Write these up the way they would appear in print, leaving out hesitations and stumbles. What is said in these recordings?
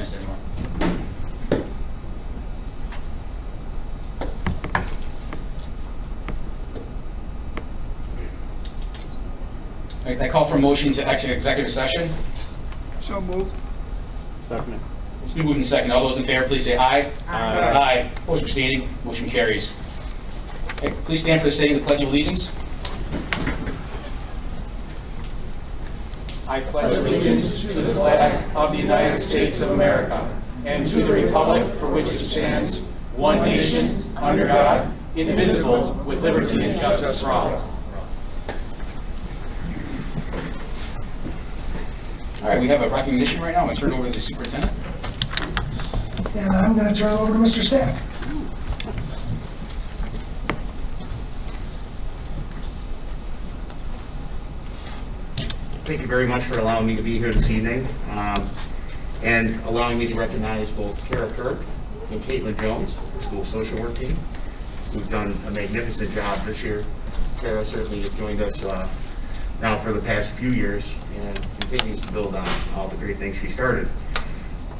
miss anyone. All right, I call for motion to exit executive session. So moved. Second. It's been moved and second. All those in favor, please say aye. Aye. Aye. Opposed or abstaining, motion carries. Okay, please stand for the saying of the Pledge of Allegiance. I pledge allegiance to the flag of the United States of America and to the republic for which it stands, one nation, under God, indivisible, with liberty and justice for all. All right, we have a recognition right now. I'm going to turn it over to the superintendent. And I'm going to turn it over to Mr. Stack. Thank you very much for allowing me to be here this evening, and allowing me to recognize both Kara Kirk and Caitlin Jones, the school social work team, who've done a magnificent job this year. Kara certainly has joined us now for the past few years and continues to build on all the great things she started.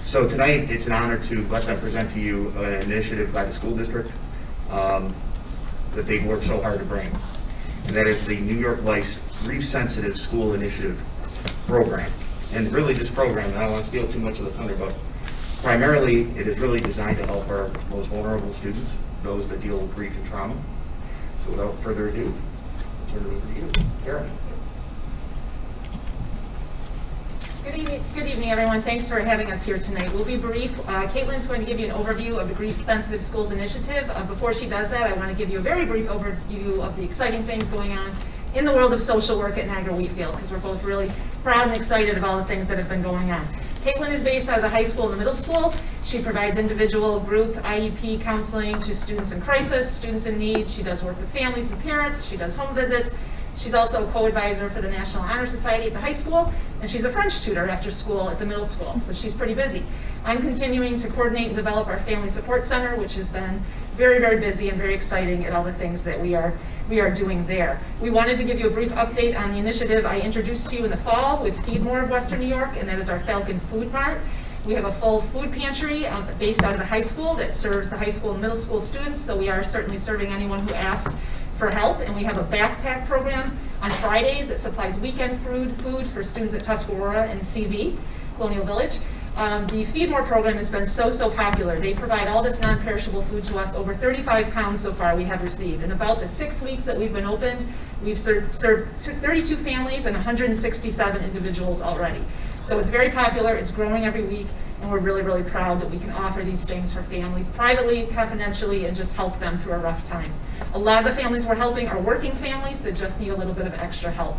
So tonight, it's an honor to let them present to you an initiative by the school district that they've worked so hard to bring. And that is the New York Life's Grief Sensitive School Initiative program. And really this program, and I don't want to steal too much of the thunder, but primarily it is really designed to help our most vulnerable students, those that deal with grief and trauma. So without further ado, I'll turn it over to you, Karen. Good evening, everyone. Thanks for having us here tonight. We'll be brief. Caitlin's going to give you an overview of the Grief Sensitive Schools Initiative. Before she does that, I want to give you a very brief overview of the exciting things going on in the world of social work at Niagara Wheatfield, because we're both really proud and excited of all the things that have been going on. Caitlin is based out of the high school and the middle school. She provides individual, group, IEP counseling to students in crisis, students in need. She does work with families and parents. She does home visits. She's also a co-advisor for the National Honor Society at the high school, and she's a French tutor after school at the middle school, so she's pretty busy. I'm continuing to coordinate and develop our Family Support Center, which has been very, very busy and very exciting at all the things that we are doing there. We wanted to give you a brief update on the initiative I introduced to you in the fall with Feed More of Western New York, and that is our Falcon Food Mart. We have a full food pantry based out of the high school that serves the high school and middle school students, though we are certainly serving anyone who asks for help. And we have a backpack program on Fridays that supplies weekend food for students at Tuscarora and CV, Colonial Village. The Feed More program has been so popular. They provide all this non-perishable food to us. Over 35 pounds so far we have received. In about the 6 weeks that we've been opened, we've served 32 families and 167 individuals already. So it's very popular, it's growing every week, and we're really, really proud that we can offer these things for families privately, confidentially, and just help them through a rough time. A lot of the families we're helping are working families that just need a little bit of extra help.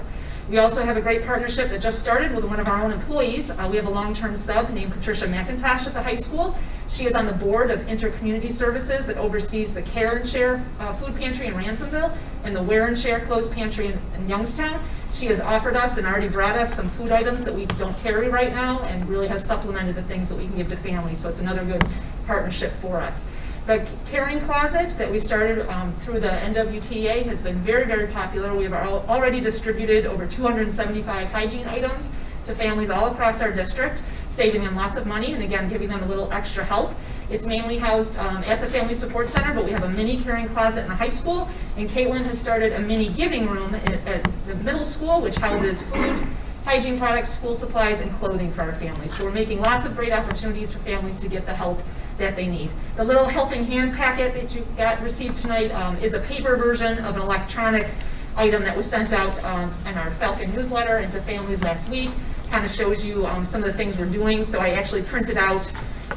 We also have a great partnership that just started with one of our own employees. We have a long-term sub named Patricia McIntosh at the high school. She is on the board of Intercommunity Services that oversees the Care and Share food pantry in Ransomville and the Wear and Share closed pantry in Youngstown. She has offered us and already brought us some food items that we don't carry right now, and really has supplemented the things that we can give to families. So it's another good partnership for us. The caring closet that we started through the NWTA has been very, very popular. We have already distributed over 275 hygiene items to families all across our district, saving them lots of money and again giving them a little extra help. It's mainly housed at the Family Support Center, but we have a mini caring closet in the high school, and Caitlin has started a mini giving room at the middle school, which houses food, hygiene products, school supplies, and clothing for our families. So we're making lots of great opportunities for families to get the help that they need. The little helping hand packet that you received tonight is a paper version of an electronic item that was sent out in our Falcon newsletter and to families last week. Kind of shows you some of the things we're doing. So I actually printed out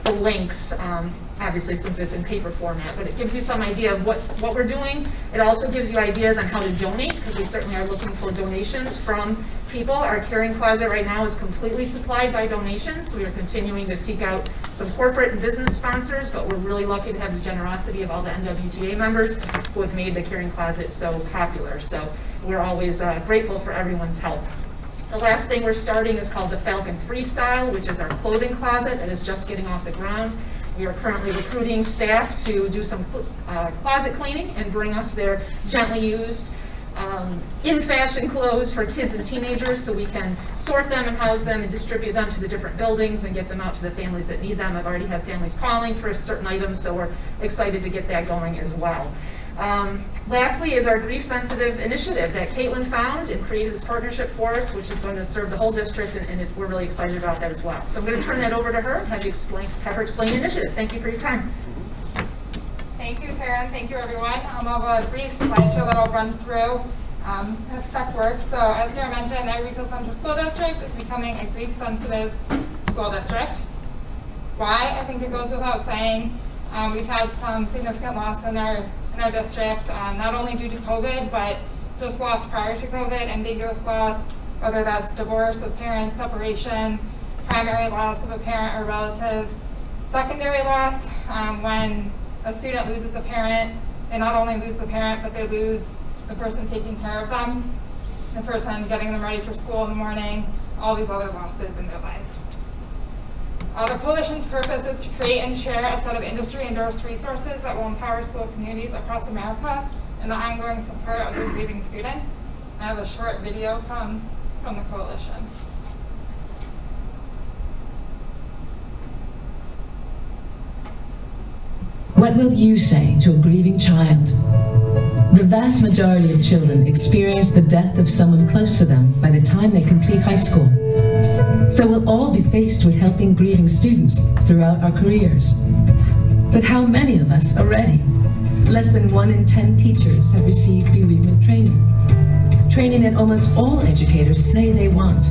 the links, obviously since it's in paper format, but it gives you some idea of what we're doing. It also gives you ideas on how to donate, because we certainly are looking for donations from people. Our caring closet right now is completely supplied by donations. We are continuing to seek out some corporate and business sponsors, but we're really lucky to have the generosity of all the NWTA members who have made the caring closet so popular. So we're always grateful for everyone's help. The last thing we're starting is called the Falcon Freestyle, which is our clothing closet that is just getting off the ground. We are currently recruiting staff to do some closet cleaning and bring us their gently used in-fashion clothes for kids and teenagers, so we can sort them and house them and distribute them to the different buildings and get them out to the families that need them. I've already had families calling for certain items, so we're excited to get that going as well. Lastly is our grief-sensitive initiative that Caitlin found and created this partnership for us, which is going to serve the whole district, and we're really excited about that as well. So I'm going to turn that over to her and have her explain the initiative. Thank you for your time. Thank you, Karen. Thank you, everyone. I'll have a brief slideshow that I'll run through tech work. So as Karen mentioned, Niagara Central School District is becoming a grief-sensitive school district. Why? I think it goes without saying. We've had some significant loss in our district, not only due to COVID, but just loss prior to COVID, ambiguous loss, whether that's divorce of parents, separation, primary loss of a parent or relative, secondary loss, when a student loses a parent, they not only lose the parent, but they lose the person taking care of them, the person getting them ready for school in the morning, all these other losses in their life. The Coalition's purpose is to create and share a set of industry-endorsed resources that will empower school communities across America in the ongoing support of their grieving students. I have a short video from the Coalition. What will you say to a grieving child? The vast majority of children experience the death of someone close to them by the time they complete high school. So we'll all be faced with helping grieving students throughout our careers. But how many of us are ready? Less than 1 in 10 teachers have received bereavement training. Training that almost all educators say they want.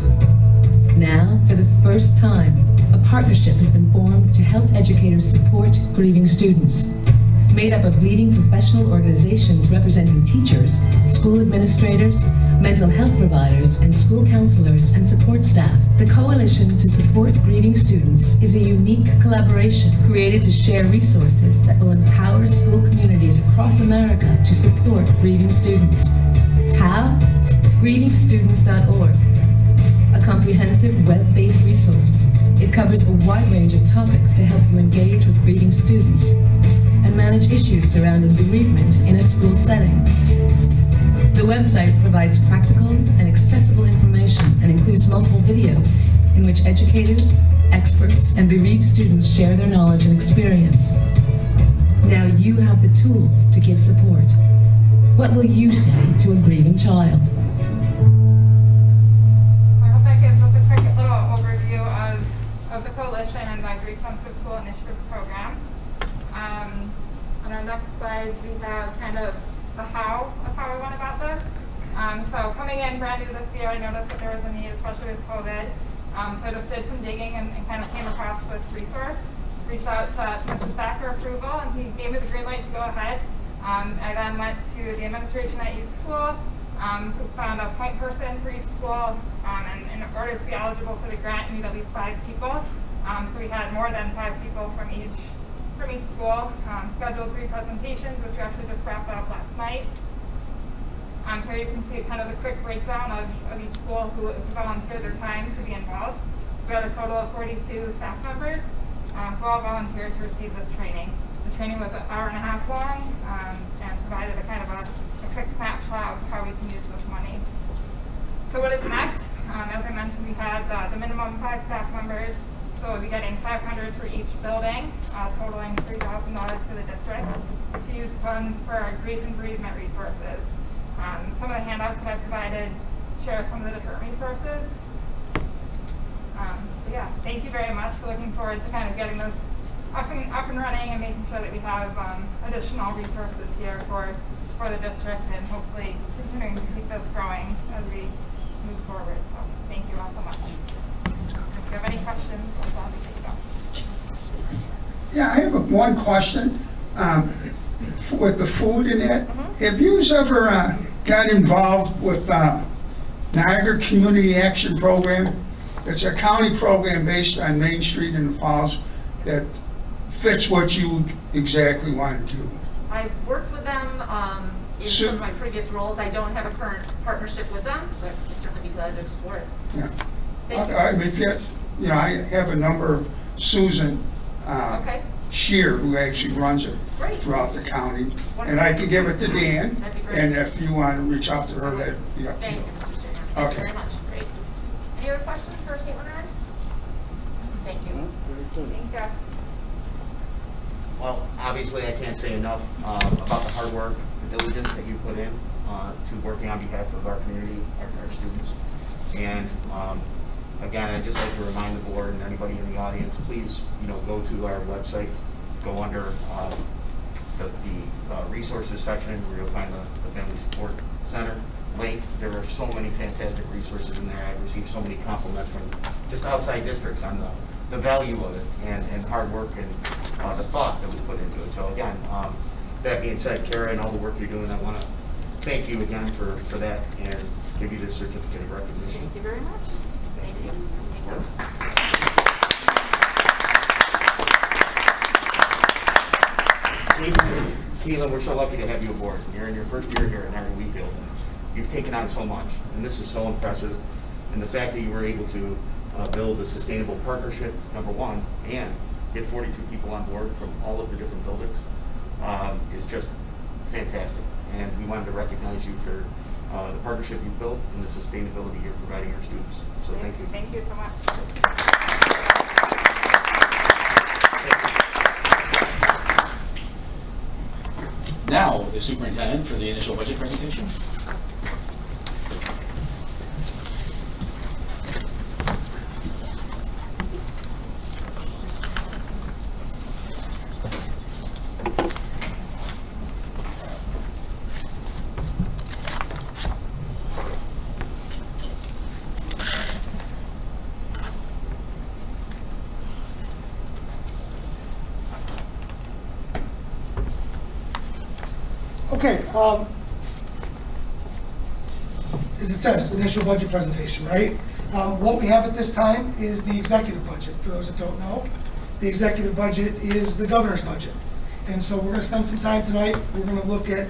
Now, for the first time, a partnership has been formed to help educators support grieving students. Made up of leading professional organizations representing teachers, school administrators, mental health providers, and school counselors and support staff. The Coalition to Support Grieving Students is a unique collaboration created to share resources that will empower school communities across America to support grieving students. How? GrievingStudents.org, a comprehensive web-based resource. It covers a wide range of topics to help you engage with grieving students and manage issues surrounding bereavement in a school setting. The website provides practical and accessible information and includes multiple videos in which educators, experts, and bereaved students share their knowledge and experience. Now you have the tools to give support. What will you say to a grieving child? I hope that gives us a quick little overview of the Coalition and the Grief Sensitive School Initiative program. On our next slide, we have kind of the how of how we went about this. So coming in brand new this year, I noticed that there was a need, especially with COVID. So I just did some digging and kind of came across this resource. Reached out to Mr. Stack for approval, and he gave me the green light to go ahead. I then went to the administration at each school, who found a point person for each school, and in order to be eligible for the grant, you need at least 5 people. So we had more than 5 people from each school, scheduled 3 presentations, which we actually just wrapped up last night. Here you can see kind of the quick breakdown of each school who volunteered their time to be involved. So we had a total of 42 staff members who all volunteered to receive this training. The training was an hour and a half long and provided a kind of a quick snapshot of how we can use this money. So what is next? As I mentioned, we had the minimum 5 staff members. So we'll be getting $500 for each building, totaling $3,000 for the district to use funds for our grief and bereavement resources. Some of the handouts that I provided share some of the different resources. But yeah, thank you very much. We're looking forward to kind of getting this up and running and making sure that we have additional resources here for the district and hopefully continuing to keep this growing as we move forward. So thank you all so much. If you have any questions, I'm glad to take them. Yeah, I have one question. With the food in it, have you ever got involved with Niagara Community Action Program? It's a county program based on Main Street in the Falls that fits what you exactly want to do. I've worked with them in some of my previous roles. I don't have a current partnership with them, but I'd certainly be glad to explore it. Yeah. Thank you. I mean, if you know, I have a number of Susan. Okay. Shear, who actually runs it Great. throughout the county. And I could give it to Dan, That'd be great. and if you want to reach out to her, that'd be up to Thank you. you, Mr. Shanahan. Thank you Okay. very much. Great. Any other questions for Caitlin or I? Thank you. Thank you. Well, obviously, I can't say enough about the hard work and diligence that you put in to working on behalf of our community, our students. And again, I'd just like to remind the board and anybody in the audience, please, go to our website, go under the resources section where you'll find the Family Support Center link. There are so many fantastic resources in there. I've received so many compliments from just outside districts on the value of it and hard work and the thought that we put into it. So again, that being said, Kara, and all the work you're doing, I want to thank you again for that and give you this certificate of recognition. Thank you very much. Thank you. Keelan, we're so lucky to have you aboard. You're in your first year here in Niagara Wheatfield. You've taken on so much, and this is so impressive. And the fact that you were able to build a sustainable partnership, number one, and get 42 people on board from all of the different buildings is just fantastic. And we wanted to recognize you for the partnership you've built and the sustainability you're providing our students. So thank you. Thank you so much. Now, the superintendent for the initial budget presentation. Okay, as it says, initial budget presentation, right? What we have at this time is the executive budget. For those that don't know, the executive budget is the governor's budget. And so we're going to spend some time tonight. We're going to look at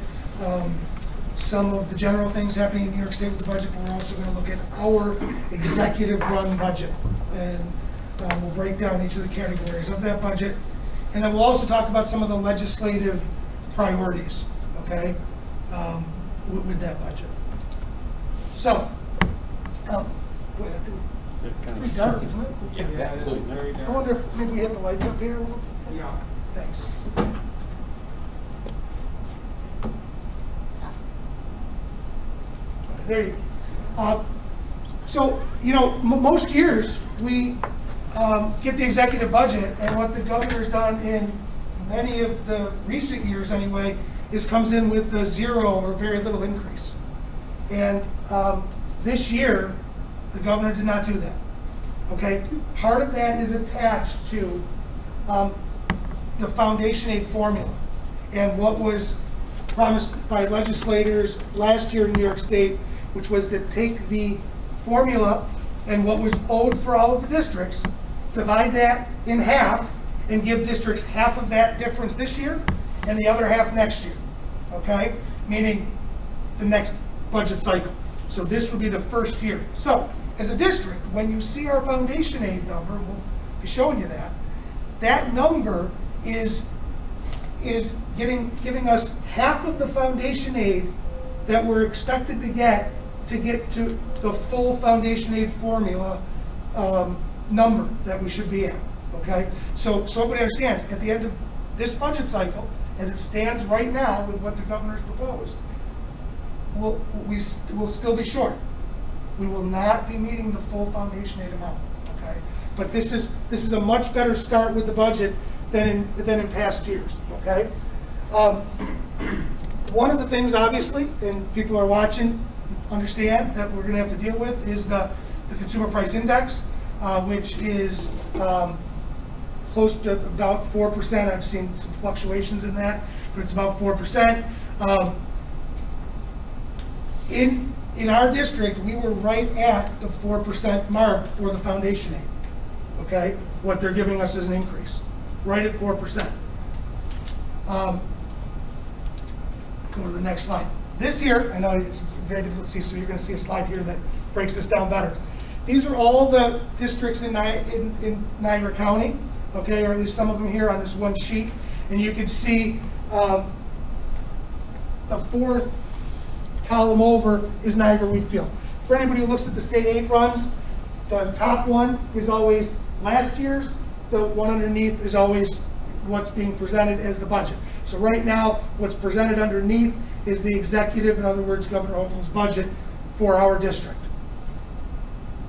some of the general things happening in New York State with the budget, but we're also going to look at our executive-run budget. And we'll break down each of the categories of that budget. And then we'll also talk about some of the legislative priorities, okay, with that budget. So, wait, it's pretty dark, isn't it? Yeah. I wonder if maybe we hit the lights up here a little bit? Yeah. Thanks. There you go. So, most years, we get the executive budget, and what the governor's done in many of the recent years anyway, is comes in with the zero or very little increase. And this year, the governor did not do that. Okay? Part of that is attached to the foundation aid formula. And what was promised by legislators last year in New York State, which was to take the formula and what was owed for all of the districts, divide that in half, and give districts half of that difference this year and the other half next year, okay? Meaning the next budget cycle. So this would be the first year. So as a district, when you see our foundation aid number, we'll be showing you that, that number is giving us half of the foundation aid that we're expected to get to the full foundation aid formula number that we should be at. Okay, so everybody understands, at the end of this budget cycle, as it stands right now with what the governor's proposed, we'll still be short. We will not be meeting the full foundation aid amount, okay? But this is a much better start with the budget than in past years, okay? One of the things, obviously, and people are watching, understand that we're gonna have to deal with is the consumer price index, which is close to about 4%. I've seen some fluctuations in that, but it's about 4%. In our district, we were right at the 4% mark for the foundation aid, okay? What they're giving us as an increase, right at 4%. Go to the next slide. This year, I know it's very difficult to see, so you're going to see a slide here that breaks this down better. These are all the districts in Niagara County. okay, or at least some of them here on this one sheet. And you can see the fourth column over is Niagara Wheatfield. For anybody who looks at the state aid runs, the top one is always last year's, the one underneath is always what's being presented as the budget. So right now, what's presented underneath is the executive, in other words, Governor Hochul's budget for our district.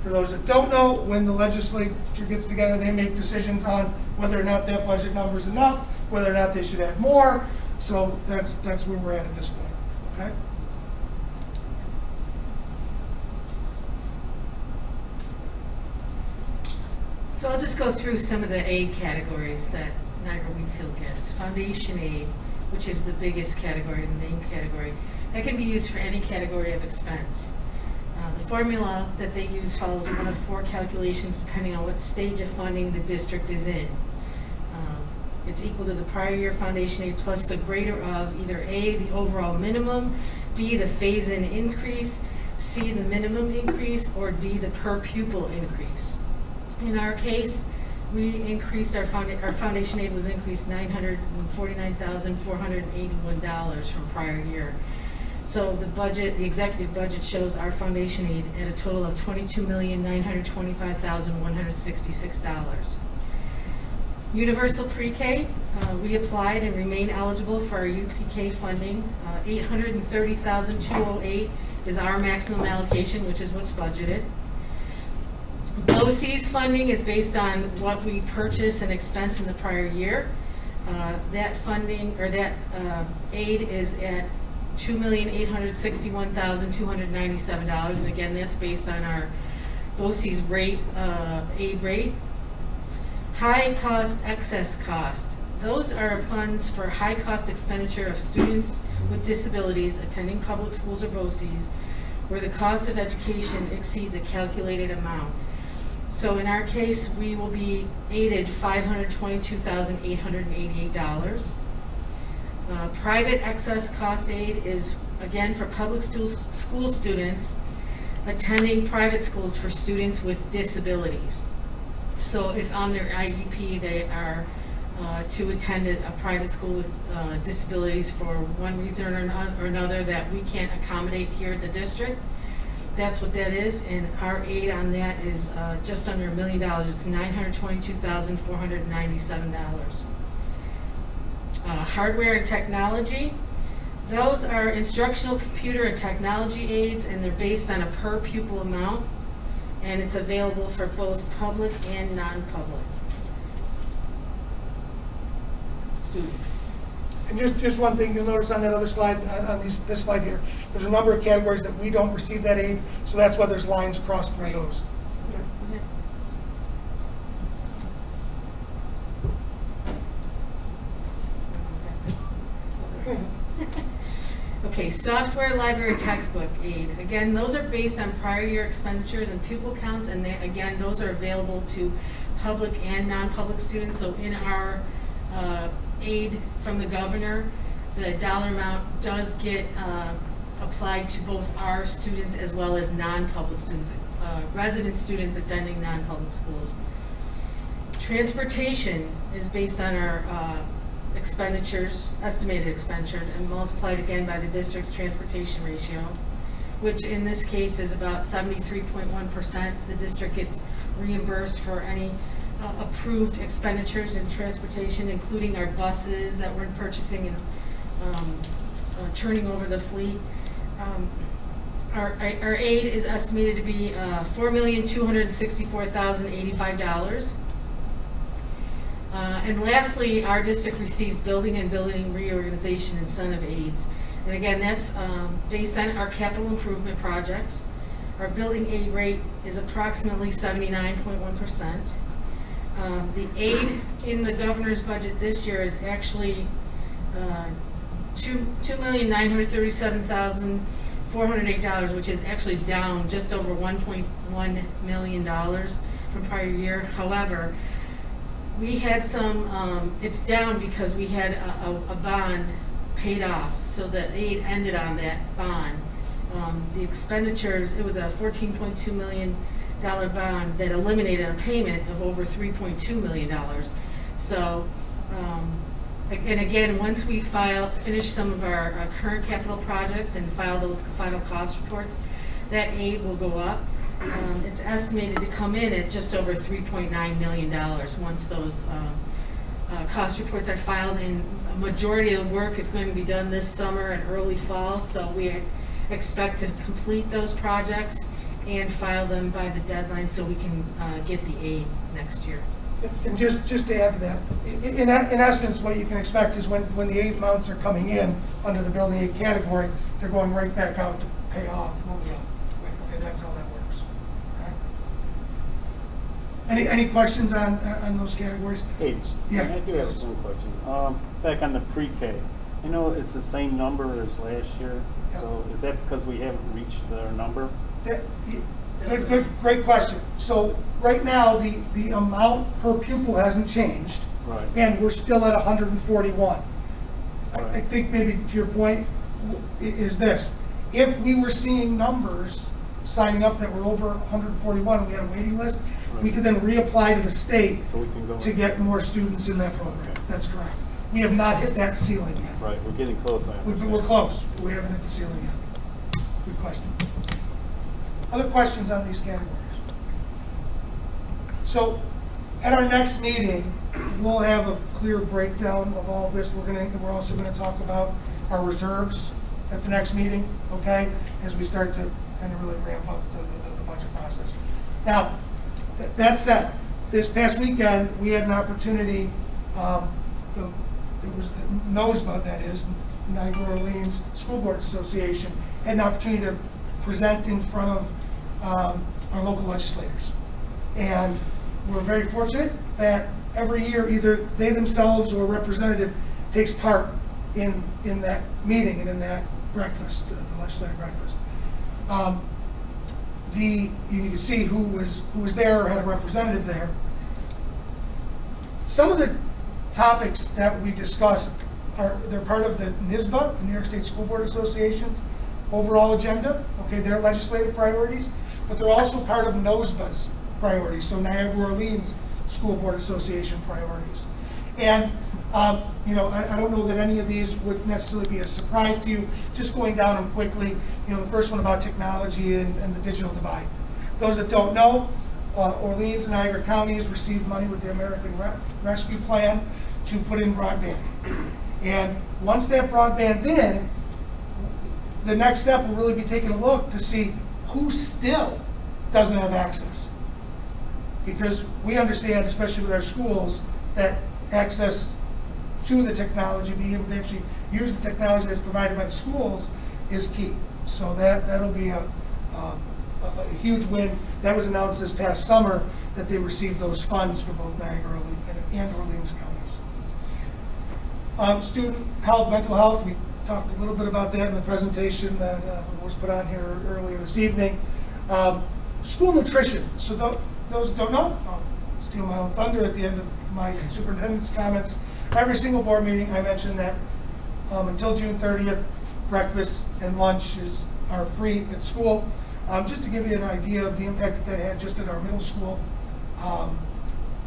For those that don't know, when the legislature gets together, they make decisions on whether or not that budget number is enough, whether or not they should add more. So that's where we're at this point, okay? So I'll just go through some of the aid categories that Niagara Wheatfield gets. Foundation aid, which is the biggest category, the main category, that can be used for any category of expense. The formula that they use follows one of 4 calculations depending on what stage of funding the district is in. It's equal to the prior year foundation aid plus the greater of either A, the overall minimum, B, the phase-in increase, C, the minimum increase, or D, the per pupil increase. In our case, we increased our foundation aid was increased $949,481 from prior year. So the budget, the executive budget shows our foundation aid at a total of $22,925,166. Universal pre-K, we applied and remain eligible for our UPK funding. $830,208 is our maximum allocation, which is what's budgeted. BOCES funding is based on what we purchase and expense in the prior year. That funding, or that aid is at $2,861,297, and again, that's based on our BOCES rate, aid rate. High cost, excess cost. Those are funds for high cost expenditure of students with disabilities attending public schools or BOCES, where the cost of education exceeds a calculated amount. So in our case, we will be aided $522,888. Private excess cost aid is, again, for public school students attending private schools for students with disabilities. So if on their IEP they are to attend a private school with disabilities for one reason or another that we can't accommodate here at the district, that's what that is, and our aid on that is just under $1 million. It's $922,497. Hardware and technology, those are instructional computer and technology aids, and they're based on a per pupil amount, and it's available for both public and non-public students. And just one thing you'll notice on that other slide, on this slide here, there's a number of categories that we don't receive that aid, so that's why there's lines across through those. Okay. Okay, software, library, textbook aid. Again, those are based on prior year expenditures and pupil counts, and they, again, those are available to public and non-public students. So in our aid from the governor, the dollar amount does get applied to both our students as well as non-public students, resident students attending non-public schools. Transportation is based on our expenditures, estimated expenditures, and multiplied again by the district's transportation ratio, which in this case is about 73.1%. The district gets reimbursed for any approved expenditures in transportation, including our buses that we're purchasing and turning over the fleet. Our aid is estimated to be $4,264,085. And lastly, our district receives building and building reorganization incentive aids. And again, that's based on our capital improvement projects. Our building aid rate is approximately 79.1%. The aid in the governor's budget this year is actually $2,937,408, which is actually down just over $1.1 million from prior year. However, we had some, it's down because we had a bond paid off, so the aid ended on that bond. The expenditures, it was a $14.2 million bond that eliminated a payment of over $3.2 million. So, and again, once we finish some of our current capital projects and file those final cost reports, that aid will go up. It's estimated to come in at just over $3.9 million once those cost reports are filed, and a majority of the work is going to be done this summer and early fall, so we expect to complete those projects and file them by the deadline so we can get the aid next year. And just to add to that, in essence, what you can expect is when the aid amounts are coming in under the building aid category, they're going right back out to pay off what we owe. Okay, that's how that works. All right. Any questions on those categories? Hey, Yeah. I do have some questions. Back on the pre-K, I know it's the same number as last year, Yep. so is that because we haven't reached their number? Great question. So right now, the amount per pupil hasn't changed. Right. And we're still at 141. I Right. think maybe to your point is this: if we were seeing numbers signing up that were over 141, we had a waiting list, we Right. could then reapply to the state So we can go. to get more students in that program. Okay. That's correct. We have not hit that ceiling yet. Right, we're getting close. I understand. We're close, but we haven't hit the ceiling yet. Good question. Other questions on these categories? So, at our next meeting, we'll have a clear breakdown of all this. We're also gonna talk about our reserves at the next meeting, okay? As we start to kind of really ramp up the budget process. Now, that said, this past weekend, we had an opportunity, it was the NOSBA, that is, Niagara Orleans School Board Association, had an opportunity to present in front of our local legislators. And we're very fortunate that every year, either they themselves or a representative takes part in that meeting and in that breakfast, the legislative breakfast. You can see who was there or had a representative there. Some of the topics that we discussed they're part of the NYSBA, the New York State School Board Association's overall agenda, okay, their legislative priorities, but they're also part of NOSBA's priorities, so Niagara Orleans School Board Association priorities. And, I don't know that any of these would necessarily be a surprise to you. Just going down them quickly, the first one about technology and the digital divide. Those that don't know, Orleans and Niagara counties received money with the American Rescue Plan to put in broadband. And once that broadband's in, the next step will really be taking a look to see who still doesn't have access. Because we understand, especially with our schools, that access to the technology, being able to actually use the technology that's provided by the schools is key. So that'll be a huge win. That was announced this past summer that they received those funds for both Niagara and Orleans counties. Student health, mental health, we talked a little bit about that in the presentation that was put on here earlier this evening. School nutrition, so those who don't know, I'll steal my own thunder at the end of my superintendent's comments. Every single board meeting, I mentioned that until June 30th, breakfast and lunch are free at school. Just to give you an idea of the impact that had just at our middle school,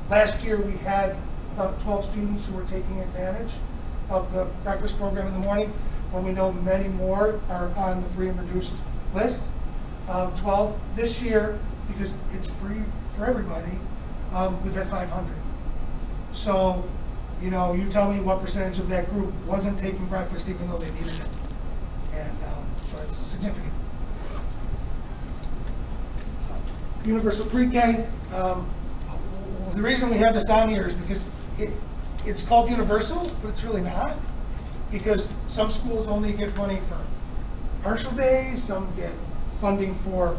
last year we had about 12 students who were taking advantage of the breakfast program in the morning, when we know many more are on the free and reduced list. 12 this year, because it's free for everybody, we've had 500. So, you tell me what percentage of that group wasn't taking breakfast even though they needed it. And so that's significant. Universal pre-K, the reason we have this on here is because it's called universal, but it's really not. Because some schools only get money for partial days, some get funding for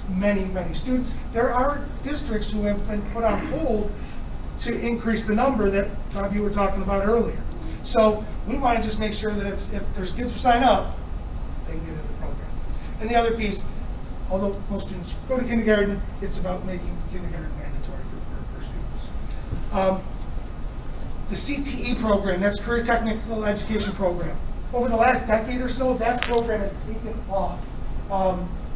many, many students. There are districts who have been put on hold to increase the number that, Bob, you were talking about earlier. So we want to just make sure that if there's kids who sign up, they can get into the program. And the other piece, although most students go to kindergarten, it's about making kindergarten mandatory for students. The CTE program, that's Career Technical Education Program. Over the last decade or so, that program has taken off.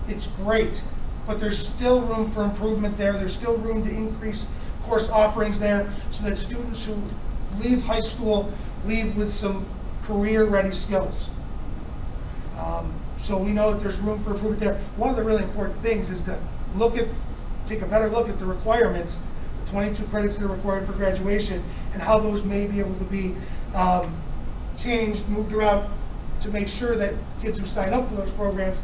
It's great, but there's still room for improvement there. There's still room to increase course offerings there so that students who leave high school leave with some career-ready skills. So we know that there's room for improvement there. One of the really important things is to take a better look at the requirements, the 22 credits that are required for graduation, and how those may be able to be changed, moved around to make sure that kids who sign up for those programs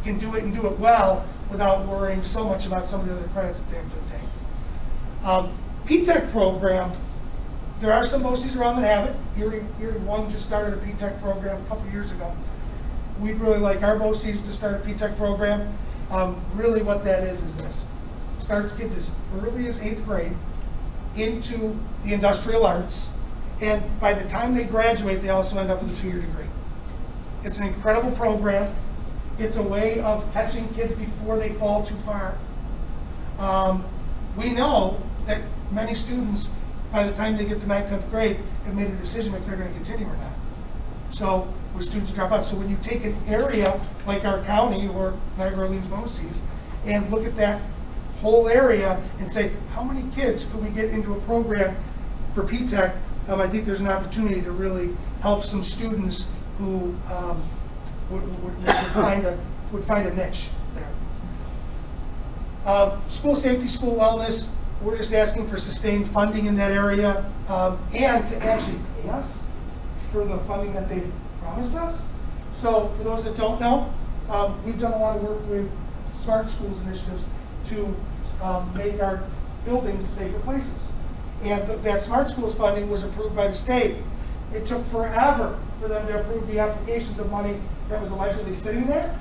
can do it and do it well without worrying so much about some of the other credits that they have to obtain. P-TECH program, there are some BOCES around that have it. Erie one just started a P-TECH program a couple years ago. We'd really like our BOCES to start a P-TECH program. Really what that is this. Starts kids as early as 8th grade into the industrial arts, and by the time they graduate, they also end up with a 2-year degree. It's an incredible program. It's a way of catching kids before they fall too far. We know that many students, by the time they get to 9th, 10th grade, have made a decision if they're going to continue or not. So, with students who drop out. So when you take an area like our county or Niagara Orleans BOCES and look at that whole area and say, how many kids could we get into a program for P-TECH? I think there's an opportunity to really help some students who would find a niche there. School safety, school wellness, we're just asking for sustained funding in that area and to actually pay us for the funding that they promised us. So for those that don't know, we've done a lot of work with Smart Schools initiatives to make our buildings safer places. And that Smart Schools funding was approved by the state. It took forever for them to approve the applications of money that was allegedly sitting there.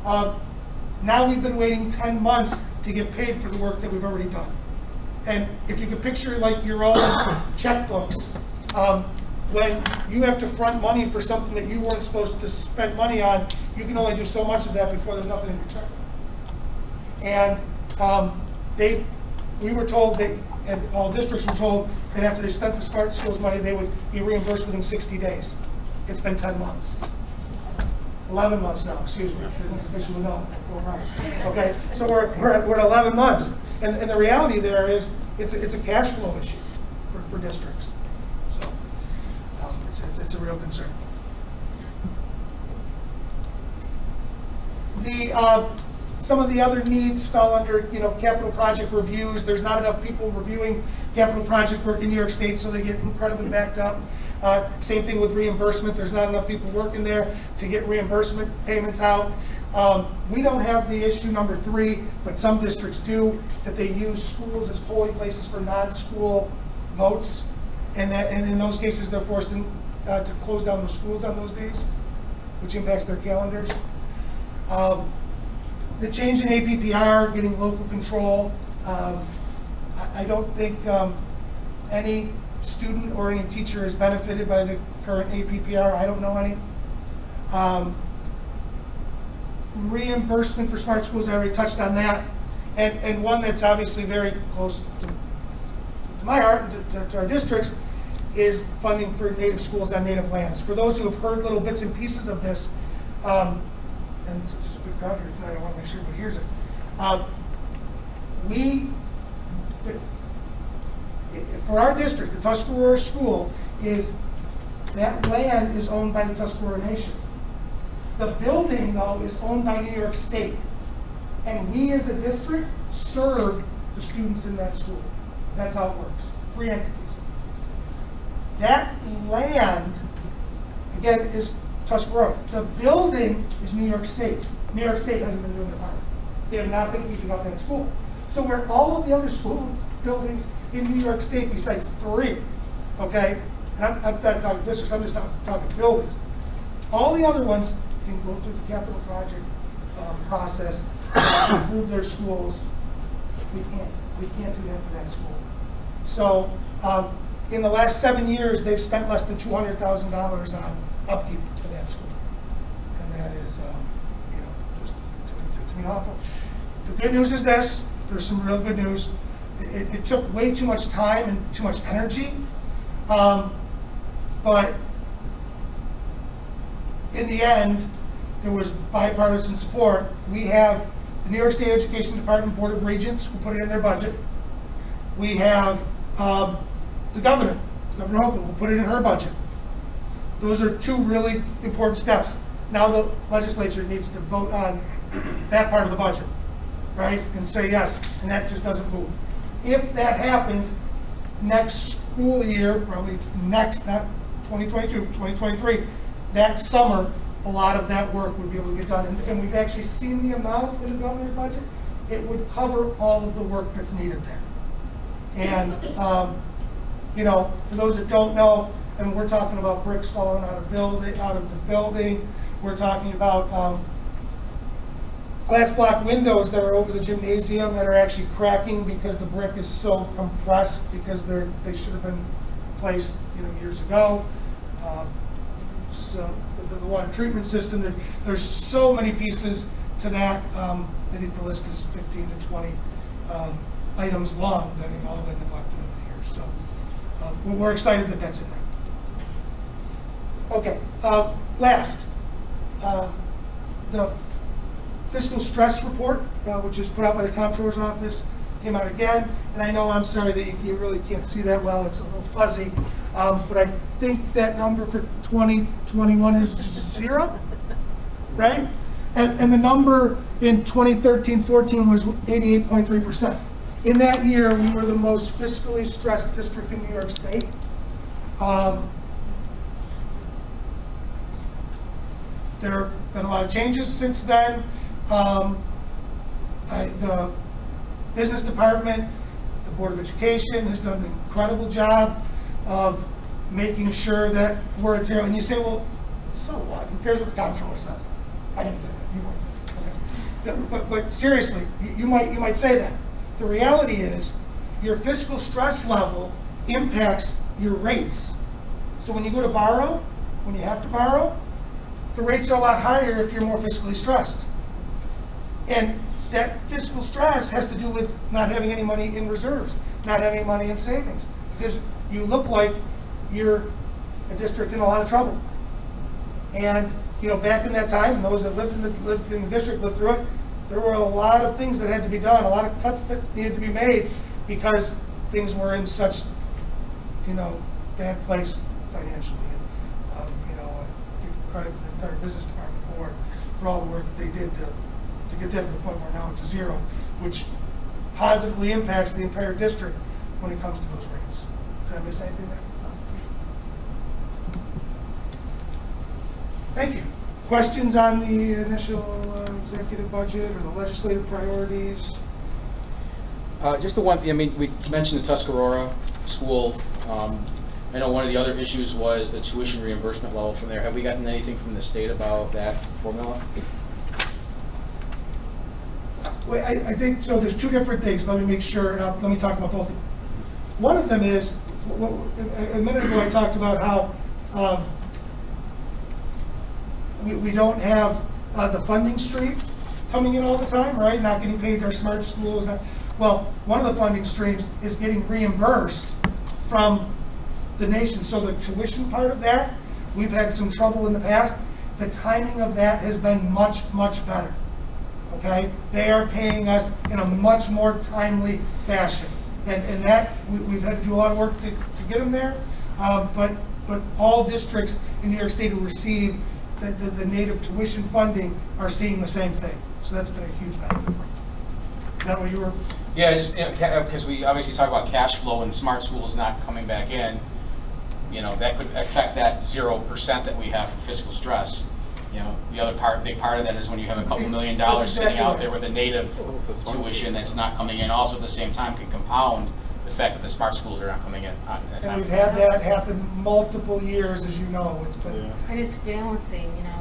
Now we've been waiting 10 months to get paid for the work that we've already done. And if you can picture like your own checkbooks, when you have to front money for something that you weren't supposed to spend money on, you can only do so much of that before there's nothing in your checkbook. And we were told that, and all districts were told that after they spent the Smart Schools money, they would be reimbursed within 60 days. It's been 10 months. 11 months now, excuse me, business official no, okay, so we're at 11 months. And the reality there is, it's a cash flow issue for districts. So it's a real concern. Some of the other needs fell under, capital project reviews. There's not enough people reviewing capital project work in New York State, so they get incredibly backed up. Same thing with reimbursement. There's not enough people working there to get reimbursement payments out. We don't have the issue number 3, but some districts do, that they use schools as polling places for non-school votes, and in those cases they're forced to close down the schools on those days, which impacts their calendars. The change in APPR, getting local control, I don't think any student or any teacher is benefited by the current APPR. I don't know any. Reimbursement for Smart Schools, I already touched on that. And one that's obviously very close to my heart and to our districts is funding for Native schools on Native lands. For those who have heard little bits and pieces of this, and it's just a good crowd here tonight, I want to make sure everybody hears it. For our district, the Tuscarora School that land is owned by the Tuscarora Nation. The building, though, is owned by New York State. And we as a district serve the students in that school. That's how it works. 3 entities. That land, again, is Tuscarora. The building is New York State. New York State hasn't been doing their part. They have not been keeping up that school. So where all of the other school buildings in New York State, besides 3, okay, and I'm not talking districts, I'm just talking buildings. All the other ones can go through the capital project process, improve their schools. We can't do that for that school. So in the last 7 years, they've spent less than $200,000 on upkeep for that school, and that is, just to me awful. The good news is this: there's some real good news. It took way too much time and too much energy, but in the end, there was bipartisan support. We have the New York State Education Department Board of Regents who put it in their budget. We have the Governor Hogan, will put it in her budget. Those are two really important steps. Now the legislature needs to vote on that part of the budget, right? And say yes, and that just doesn't move. If that happens, next school year, probably next, not 2022, 2023, that summer, a lot of that work would be able to get done. And we've actually seen the amount in the governor's budget. It would cover all of the work that's needed there. And, you know, for those that don't know, and we're talking about bricks falling out of the building. We're talking about glass block windows that are over the gymnasium that are actually cracking because the brick is so compressed because they should have been placed, you know, years ago. So the water treatment system, there's so many pieces to that. I think the list is 15 to 20 items long that have all been neglected over the years. So we're excited that that's in there. Okay, last, the fiscal stress report, which is put out by the Comptroller's Office, came out again. And I know, I'm sorry that you really can't see that well, it's a little fuzzy. But I think that number for 2021 is 0, right? And the number in 2013-14 was 88.3%. In that year, we were the most fiscally stressed district in New York State. There have been a lot of changes since then. The business department, the Board of Education has done an incredible job of making sure that we're at 0. And you say, well, so what? Who cares what the comptroller says? I didn't say that. You weren't saying that. Okay. But seriously, you might say that. The reality is your fiscal stress level impacts your rates. So when you go to borrow, when you have to borrow, the rates are a lot higher if you're more fiscally stressed. And that fiscal stress has to do with not having any money in reserves, not having money in savings, because you look like you're a district in a lot of trouble. And you know, back in that time, those that lived in the district lived through it. There were a lot of things that had to be done, a lot of cuts that needed to be made because things were in such, you know, bad place financially. You know, give credit to the entire business department for all the work that they did to get that to the point where now it's a 0, which positively impacts the entire district when it comes to those rates. Did I miss anything there? Thank you. Questions on the initial executive budget or the legislative priorities? Just the one, I mean, we mentioned the Tuscarora school. I know one of the other issues was the tuition reimbursement level from there. Have we gotten anything from the state about that formula? Well, I think, so there's two different things. Let me make sure, let me talk about both of them. One of them is, a minute ago I talked about how we don't have the funding stream coming in all the time, right? Not getting paid to our smart schools. Well, one of the funding streams is getting reimbursed from the nation. So the tuition part of that, we've had some trouble in the past. The timing of that has been much, much better. Okay? They are paying us in a much more timely fashion. And that, we've had to do a lot of work to get them there. But all districts in New York State who receive the native tuition funding are seeing the same thing. So that's been a huge benefit. Is that what you were? Yeah, just because we obviously talk about cash flow and smart schools not coming back in, you know, that could affect that 0% that we have for fiscal stress. You know, the other big part of that is when you have a couple $1 million sitting out there with a native tuition that's not coming in, also at the same time can compound the fact that the smart schools are not coming in. And we've had that happen multiple years, as you know. It's been, Yeah. And it's balancing, you know,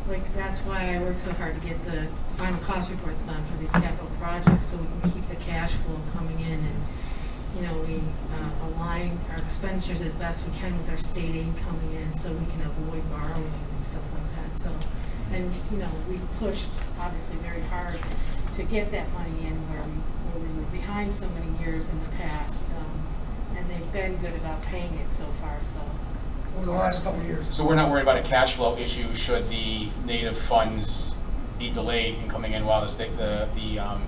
like that's why I work so hard to get the final cost reports done for these capital projects, so we can keep the cash flow coming in, and you know, we align our expenditures as best we can with our state aid coming in, so we can avoid borrowing and stuff like that. So, and you know, we've pushed obviously very hard to get that money in where we were behind so many years in the past, and they've been good about paying it so far. So over the last couple of years. So we're not worried about a cash flow issue should the native funds be delayed in coming in while the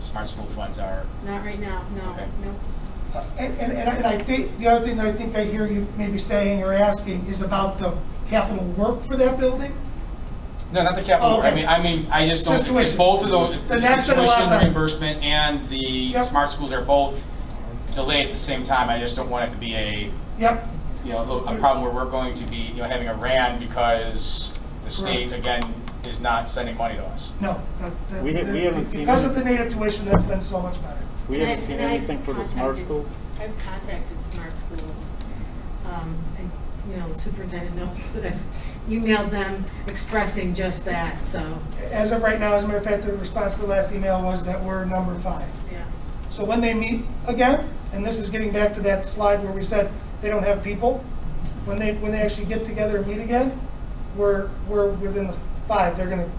smart school funds are. not right now, no, Okay. no. And I think, the other thing that I think I hear you maybe saying or asking is about the capital work for that building? No, not the capital. Oh, okay. I just don't, Just tuition. if both of those, if Then that's gonna tuition, allow that. reimbursement, and the Yep. smart schools are both delayed at the same time, I just don't want it to be Yep, a problem where we're going to be, having a RAN because the state, again, is not sending money to us. no. We haven't seen Because it. of the native tuition, that's been so much better. We haven't seen anything for the smart schools? I've contacted smart schools, and, the superintendent knows that I've emailed them expressing just that, so, As of right now, as a matter of fact, the response to the last email was that we're number 5. yeah. So when they meet again, and this is getting back to that slide where we said they don't have people, when they actually get together and meet again, we're within the 5. They're gonna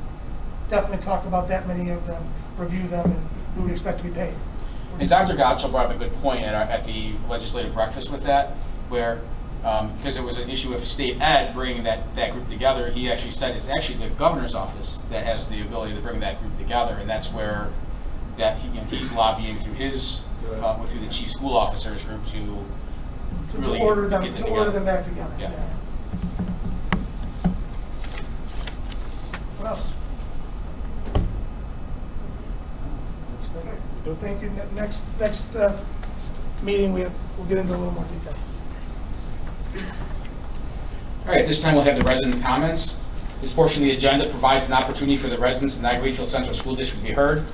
definitely talk about that many of them, review them, and who we expect to be paid. And Dr. Gottschall brought up a good point at the legislative breakfast with that, where, because it was an issue of state ed bringing that group together, he actually said it's actually the governor's office that has the ability to bring that group together, and that's where he's lobbying through his, through the chief school officers group to really To order them, get to order them back together. Yeah. What else? Okay, thank you. Next meeting, we'll get into a little more detail. All right, this time we'll have the resident comments. This portion of the agenda provides an opportunity for the residents of Niagara Regional Central School District to be heard.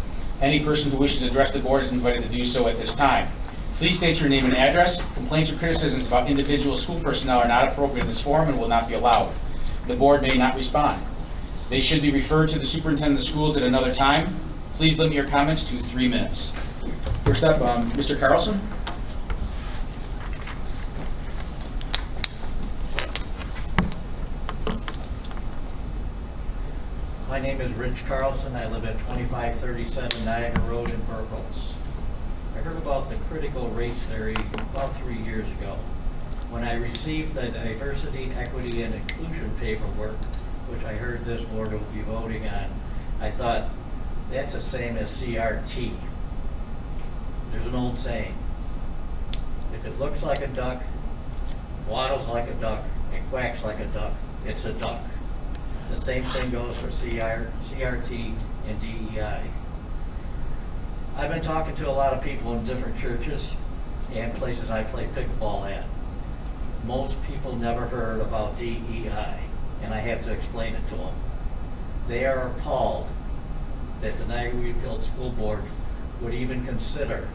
Any person who wishes to address the board is invited to do so at this time. Please state your name and address. Complaints or criticisms about individual school personnel are not appropriate in this forum and will not be allowed. The board may not respond. They should be referred to the superintendent of schools at another time. Please limit your comments to 3 minutes. First up, Mr. Carlson. My name is Rich Carlson. I live at 2537 Niagara Road in Burgos. I heard about the critical race theory about 3 years ago. When I received the diversity, equity, and inclusion paperwork, which I heard this board will be voting on, I thought, that's the same as CRT. There's an old saying, if it looks like a duck, waddles like a duck, and quacks like a duck, it's a duck. The same thing goes for CRT and DEI. I've been talking to a lot of people in different churches and places I play pickleball at. Most people never heard about DEI, and I have to explain it to them. They are appalled that the Niagara Regional School Board would even consider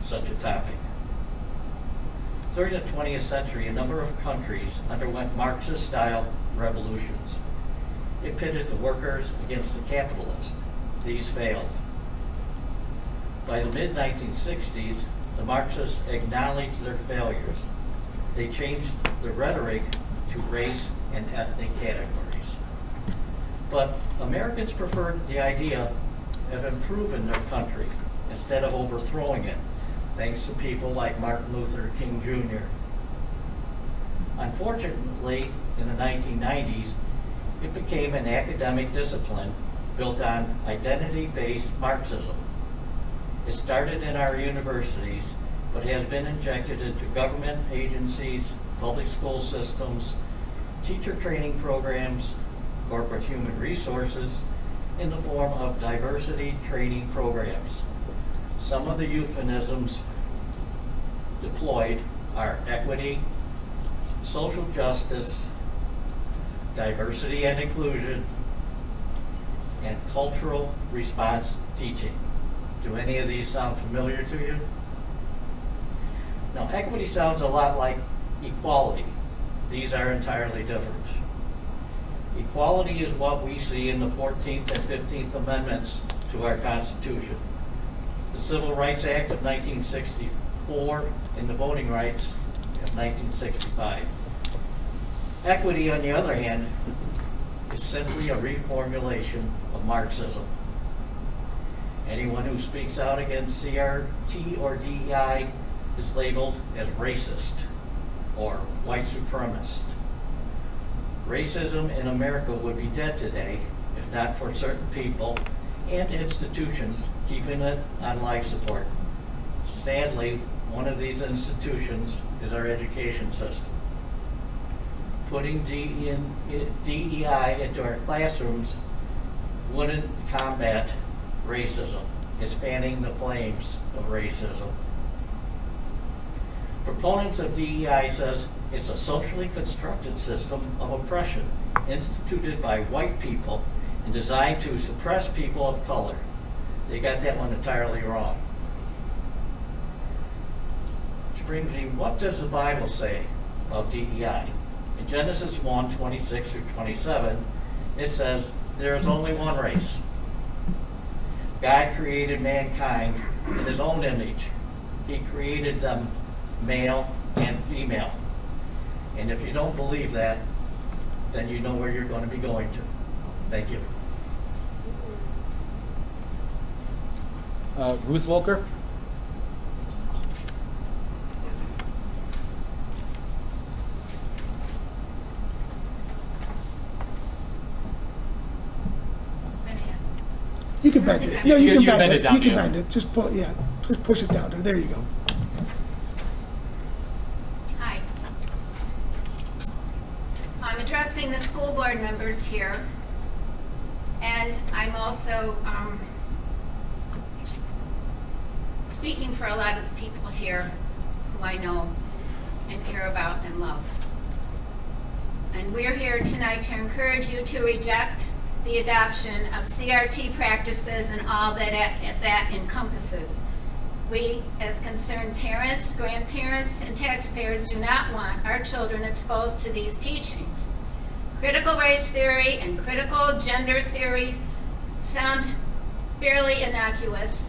such a topic. During the 20th century, a number of countries underwent Marxist-style revolutions. It pitted the workers against the capitalists. These failed. By the mid-1960s, the Marxists acknowledged their failures. They changed the rhetoric to race and ethnic categories. But Americans preferred the idea of improving their country instead of overthrowing it, thanks to people like Martin Luther King Jr. Unfortunately, in the 1990s, it became an academic discipline built on identity-based Marxism. It started in our universities, but has been injected into government agencies, public school systems, teacher training programs, corporate human resources, in the form of diversity training programs. Some of the euphemisms deployed are equity, social justice, diversity and inclusion, and cultural response teaching. Do any of these sound familiar to you? Now, equity sounds a lot like equality. These are entirely different. Equality is what we see in the 14th and 15th Amendments to our Constitution, the Civil Rights Act of 1964, and the Voting Rights of 1965. Equity, on the other hand, is simply a reformulation of Marxism. Anyone who speaks out against CRT or DEI is labeled as racist or white supremacist. Racism in America would be dead today if not for certain people and institutions keeping it on life support. Sadly, One of these institutions is our education system. Putting DEI into our classrooms wouldn't combat racism. It's fanning the flames of racism. Proponents of DEI says it's a socially constructed system of oppression instituted by white people and designed to suppress people of color. They got that one entirely wrong. Which brings me, what does the Bible say about DEI? In Genesis 1:26-27, it says, there is only one race. God created mankind in his own image. He created them male and female. And if you don't believe that, then you know where you're going to be going to. Thank you. Ruth Volker? You can bend it. Yeah, you You can can bend bend it. it down, You can yeah. bend it. Just pull, yeah, just push it down. There you go. Hi. I'm addressing the school board members here, and I'm also speaking for a lot of the people here who I know and care about and love. And we're here tonight to encourage you to reject the adoption of CRT practices and all that that encompasses. We, as concerned parents, grandparents, and taxpayers, do not want our children exposed to these teachings. Critical race theory and critical gender theory sound fairly innocuous.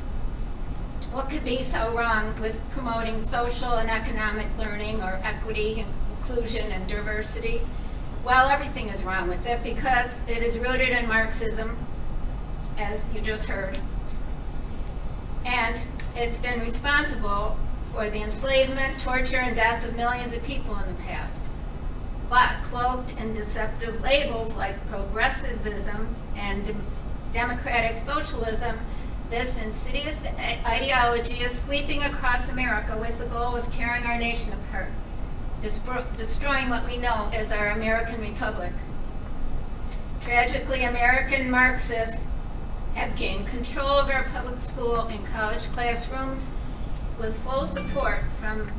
What could be so wrong with promoting social and economic learning or equity, inclusion, and diversity? Well, everything is wrong with it because it is rooted in Marxism, as you just heard. And it's been responsible for the enslavement, torture, and death of millions of people in the past. But cloaked in deceptive labels like progressivism and democratic socialism, this insidious ideology is sweeping across America with the goal of tearing our nation apart, destroying what we know as our American Republic. Tragically, American Marxists have gained control of our public school and college classrooms with full support from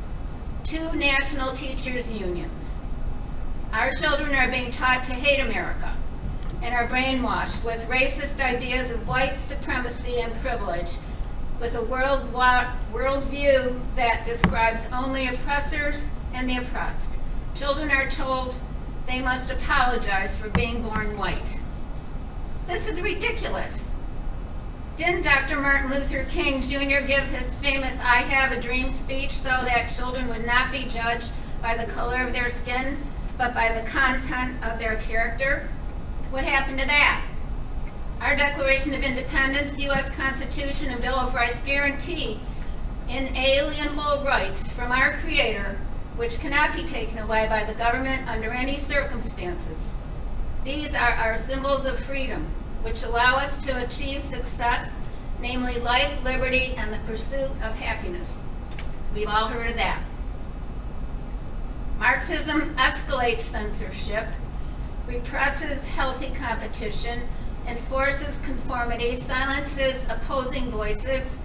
2 national teachers' unions. Our children are being taught to hate America and are brainwashed with racist ideas of white supremacy and privilege, with a worldview that describes only oppressors and the oppressed. Children are told they must apologize for being born white. This is ridiculous. Didn't Dr. Martin Luther King Jr. give his famous "I Have a Dream" speech so that children would not be judged by the color of their skin, but by the content of their character? What happened to that? Our Declaration of Independence, U.S. Constitution, and Bill of Rights guarantee inalienable rights from our Creator, which cannot be taken away by the government under any circumstances. These are our symbols of freedom, which allow us to achieve success, namely life, liberty, and the pursuit of happiness. We've all heard of that. Marxism escalates censorship, represses healthy competition, enforces conformity, silences opposing voices,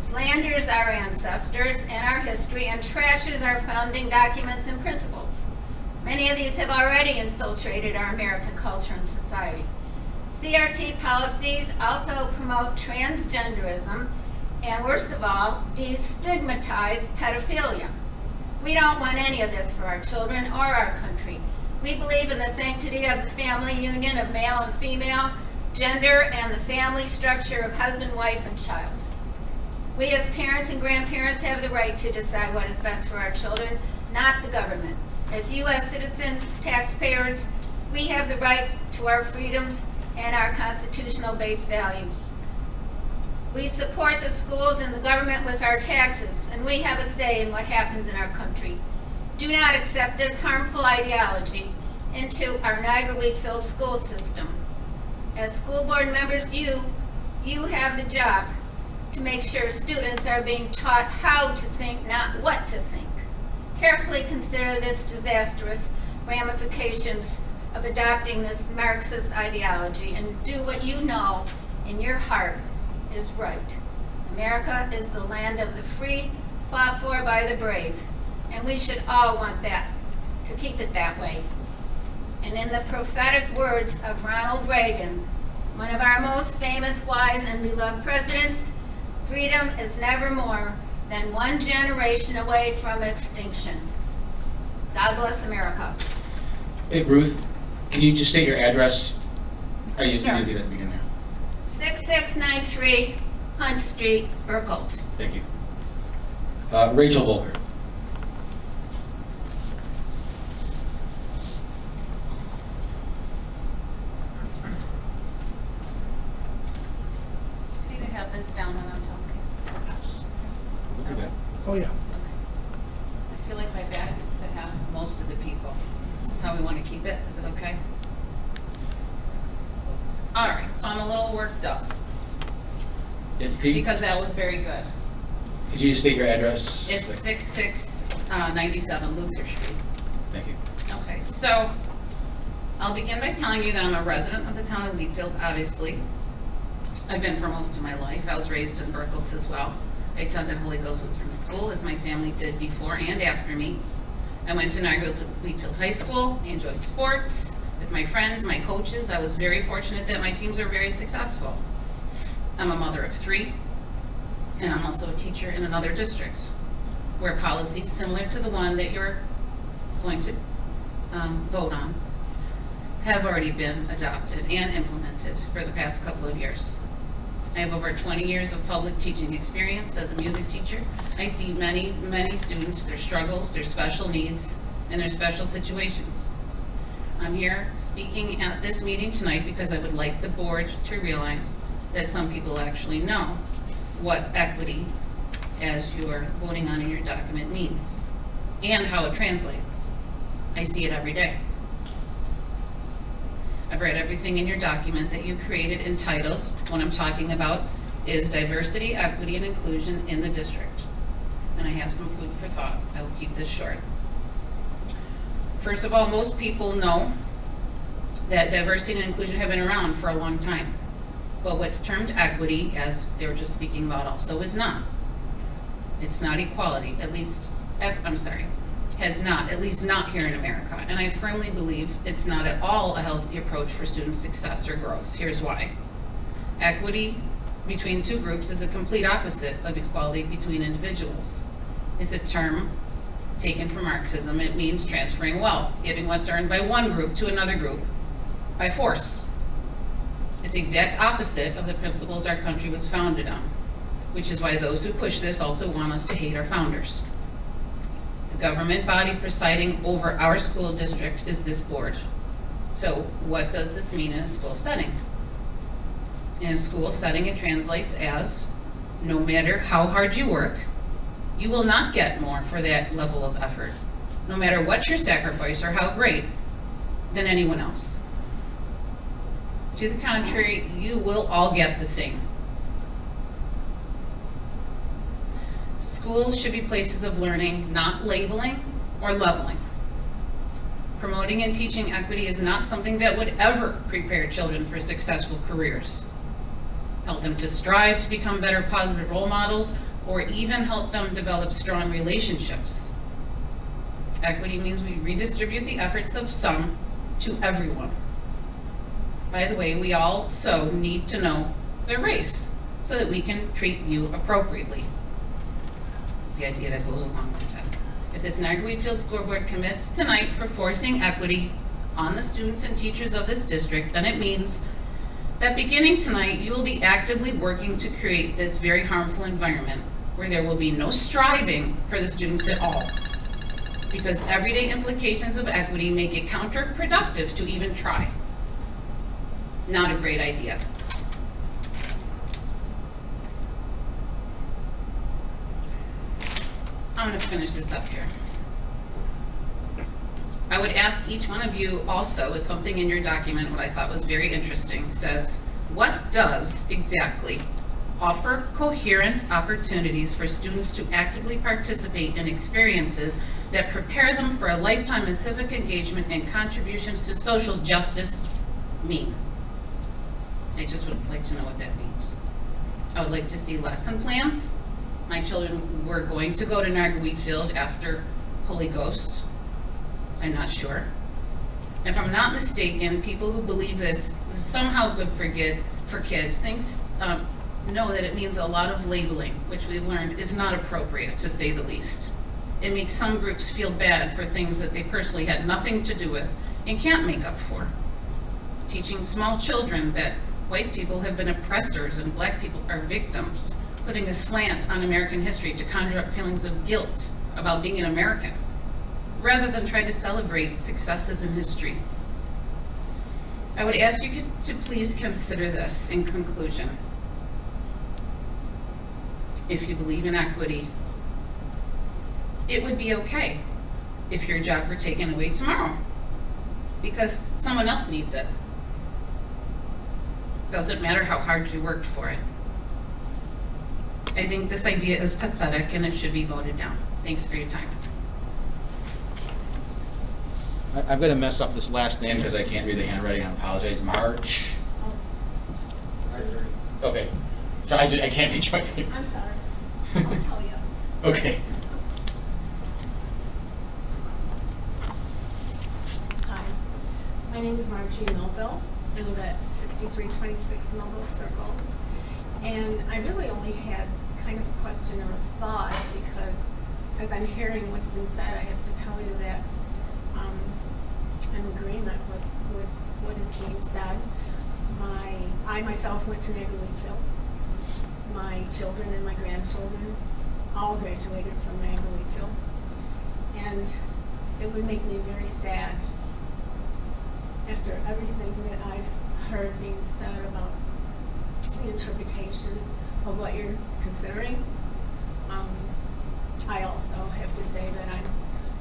slanders our ancestors and our history, and trashes our founding documents and principles. Many of these have already infiltrated our American culture and society. CRT policies also promote transgenderism and, worst of all, destigmatize pedophilia. We don't want any of this for our children or our country. We believe in the sanctity of the family union of male and female, gender, and the family structure of husband, wife, and child. We as parents and grandparents have the right to decide what is best for our children, not the government. As U.S. citizens, taxpayers, we have the right to our freedoms and our constitutional-based values. We support the schools and the government with our taxes, and we have a say in what happens in our country. Do not accept this harmful ideology into our Niagara-Wheatfield school system. As school board members, you have the job to make sure students are being taught how to think, not what to think. Carefully consider this disastrous ramifications of adopting this Marxist ideology and do what you know in your heart is right. America is the land of the free, fought for by the brave, and we should all want that, to keep it that way. And in the prophetic words of Ronald Reagan, one of our most famous, wise, and beloved presidents, freedom is never more than one generation away from extinction. God bless America. Hey, Ruth, can you just state your address? Or you Sure. can do that at the beginning there. 6693 Hunt Street, Burkholz. Thank you. Rachel Volker. Need to have this down when I'm talking. Look at that. Oh, yeah. I feel like my bag is to have most of the people. This is how we want to keep it. Is it okay? All right, so I'm a little worked up Yeah, could you- because that was very good. Could you just state your address? It's 6697 Luther Street. Thank you. Okay, so I'll begin by telling you that I'm a resident of the town of Wheatfield, obviously. I've been for most of my life. I was raised in Burkholz as well. I attended Holy Ghost Lutheran School, as my family did before and after me. I went to Niagara Wheatfield High School. I enjoyed sports with my friends, my coaches. I was very fortunate that my teams were very successful. I'm a mother of 3, and I'm also a teacher in another district where policies similar to the one that you're going to vote on have already been adopted and implemented for the past couple of years. I have over 20 years of public teaching experience as a music teacher. I see many, many students, their struggles, their special needs, and their special situations. I'm here speaking at this meeting tonight because I would like the board to realize that some people actually know what equity, as you are voting on in your document, means and how it translates. I see it every day. I've read everything in your document that you created entitled, what I'm talking about is diversity, equity, and inclusion in the district. And I have some food for thought. I will keep this short. First of all, most people know that diversity and inclusion have been around for a long time. But what's termed equity, as they were just speaking about also, is not. It's not equality, at least, has not, at least not here in America. And I firmly believe it's not at all a healthy approach for student success or growth. Here's why. Equity between two groups is a complete opposite of equality between individuals. It's a term taken from Marxism. It means transferring wealth, giving what's earned by one group to another group by force. It's the exact opposite of the principles our country was founded on, which is why those who push this also want us to hate our founders. The government body presiding over our school district is this board. So what does this mean in a school setting? In a school setting, it translates as, no matter how hard you work, you will not get more for that level of effort, no matter what your sacrifice or how great, than anyone else. To the contrary, you will all get the same. Schools should be places of learning, not labeling or leveling. Promoting and teaching equity is not something that would ever prepare children for successful careers, help them to strive to become better positive role models, or even help them develop strong relationships. Equity means we redistribute the efforts of some to everyone. By the way, we also need to know their race so that we can treat you appropriately. The idea that goes along with that. If this Niagara Wheatfield School Board commits tonight for forcing equity on the students and teachers of this district, then it means that beginning tonight, you will be actively working to create this very harmful environment where there will be no striving for the students at all, because everyday implications of equity make it counterproductive to even try. Not a great idea. I'm going to finish this up here. I would ask each one of you also, as something in your document, what I thought was very interesting, says, what does exactly offer coherent opportunities for students to actively participate in experiences that prepare them for a lifetime of civic engagement and contributions to social justice mean? I just would like to know what that means. I would like to see lesson plans. My children were going to go to Niagara Wheatfield after Holy Ghost. I'm not sure. If I'm not mistaken, people who believe this is somehow good for kids know that it means a lot of labeling, which we've learned is not appropriate, to say the least. It makes some groups feel bad for things that they personally had nothing to do with and can't make up for. Teaching small children that white people have been oppressors and black people are victims, putting a slant on American history to conjure up feelings of guilt about being an American, rather than try to celebrate successes in history. I would ask you to please consider this in conclusion. If you believe in equity, it would be okay if your job were taken away tomorrow, because someone else needs it. Doesn't matter how hard you worked for it. I think this idea is pathetic and it should be voted down. Thanks for your time. I'm going to mess up this last name because I can't read the handwriting. I apologize. March. Okay. So I can't read your name. I'm sorry. I'll tell you. Okay. Hi. My name is Margie Melville. I live at 6326 Melville Circle. And I really only had kind of a question or a thought, because as I'm hearing what's been said, I have to tell you that I'm in agreement with what is being said. I myself went to Niagara Wheatfield. My children and my grandchildren all graduated from Niagara Wheatfield. And it would make me very sad, after everything that I've heard being said about the interpretation of what you're considering. I also have to say that I'm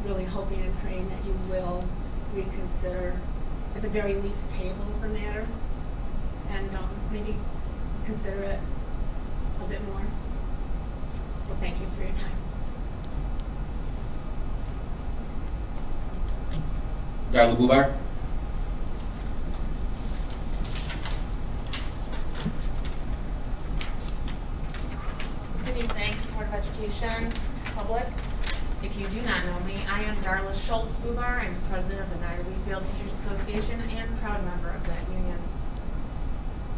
really hoping and praying that you will reconsider, at the very least, table the matter, and maybe consider it a bit more. So thank you for your time. Darla Bubar. Good evening, Board of Education, public. If you do not know me, I am Darla Schultz Bubar. I'm president of the Niagara Wheatfield Teachers Association and proud member of that union.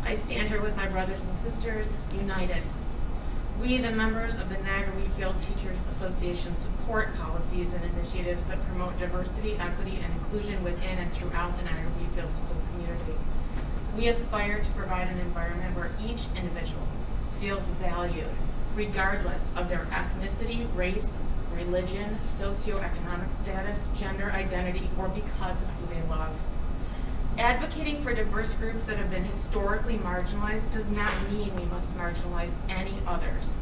I stand here with my brothers and sisters, united. We, the members of the Niagara Wheatfield Teachers Association, support policies and initiatives that promote diversity, equity, and inclusion within and throughout the Niagara Wheatfield school community. We aspire to provide an environment where each individual feels valued, regardless of their ethnicity, race, religion, socioeconomic status, gender identity, or because of who they love. Advocating for diverse groups that have been historically marginalized does not mean we must marginalize any others.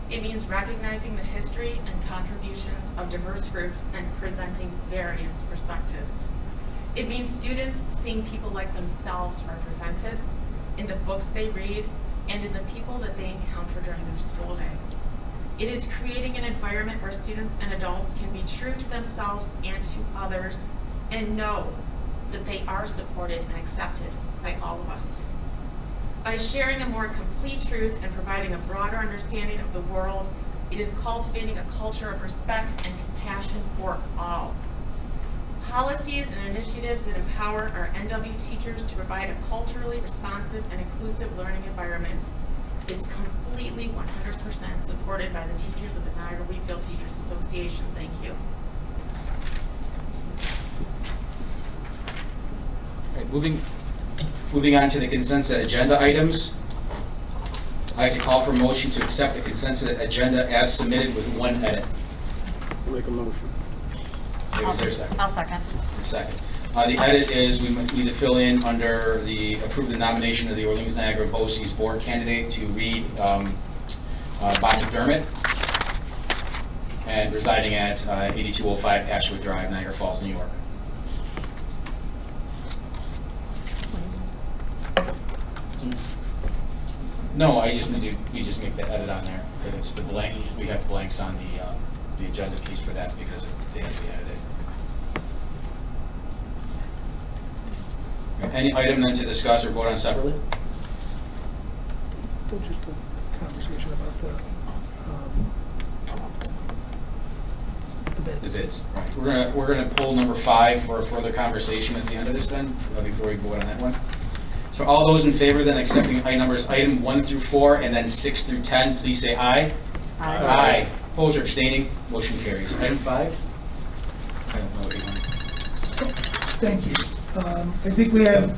It means recognizing the history and contributions of diverse groups and presenting various perspectives. It means students seeing people like themselves represented in the books they read and in the people that they encounter during their school day. It is creating an environment where students and adults can be true to themselves and to others and know that they are supported and accepted by all of us. By sharing a more complete truth and providing a broader understanding of the world, it is cultivating a culture of respect and compassion for all. Policies and initiatives that empower our NW teachers to provide a culturally responsive and inclusive learning environment is completely 100% supported by the teachers of the Niagara Wheatfield Teachers Association. Thank you. All right, moving on to the consensus agenda items. I'd like to call for a motion to accept the consensus agenda as submitted with one edit. Make a motion. Is there a second? I'll second. A second. The edit is we need to fill in under the approve the nomination of the Orleans Niagara BOCES board candidate to read Bob McDermott and residing at 8205 Ashwood Drive, Niagara Falls, New York. No, we just make the edit on there, because it's the blank, we have blanks on the agenda piece for that, because they had to be edited. Any item then to discuss or vote on separately? Just a conversation about the bids. The bids, right. We're gonna pull number 5 for a further conversation at the end of this then, before we vote on that one. So all those in favor then accepting item 1 through 4 and then 6 through 10, please say aye. Aye. Aye. Opposed or abstaining, motion carries. Item 5? I don't know what you want. Thank you. I think we have,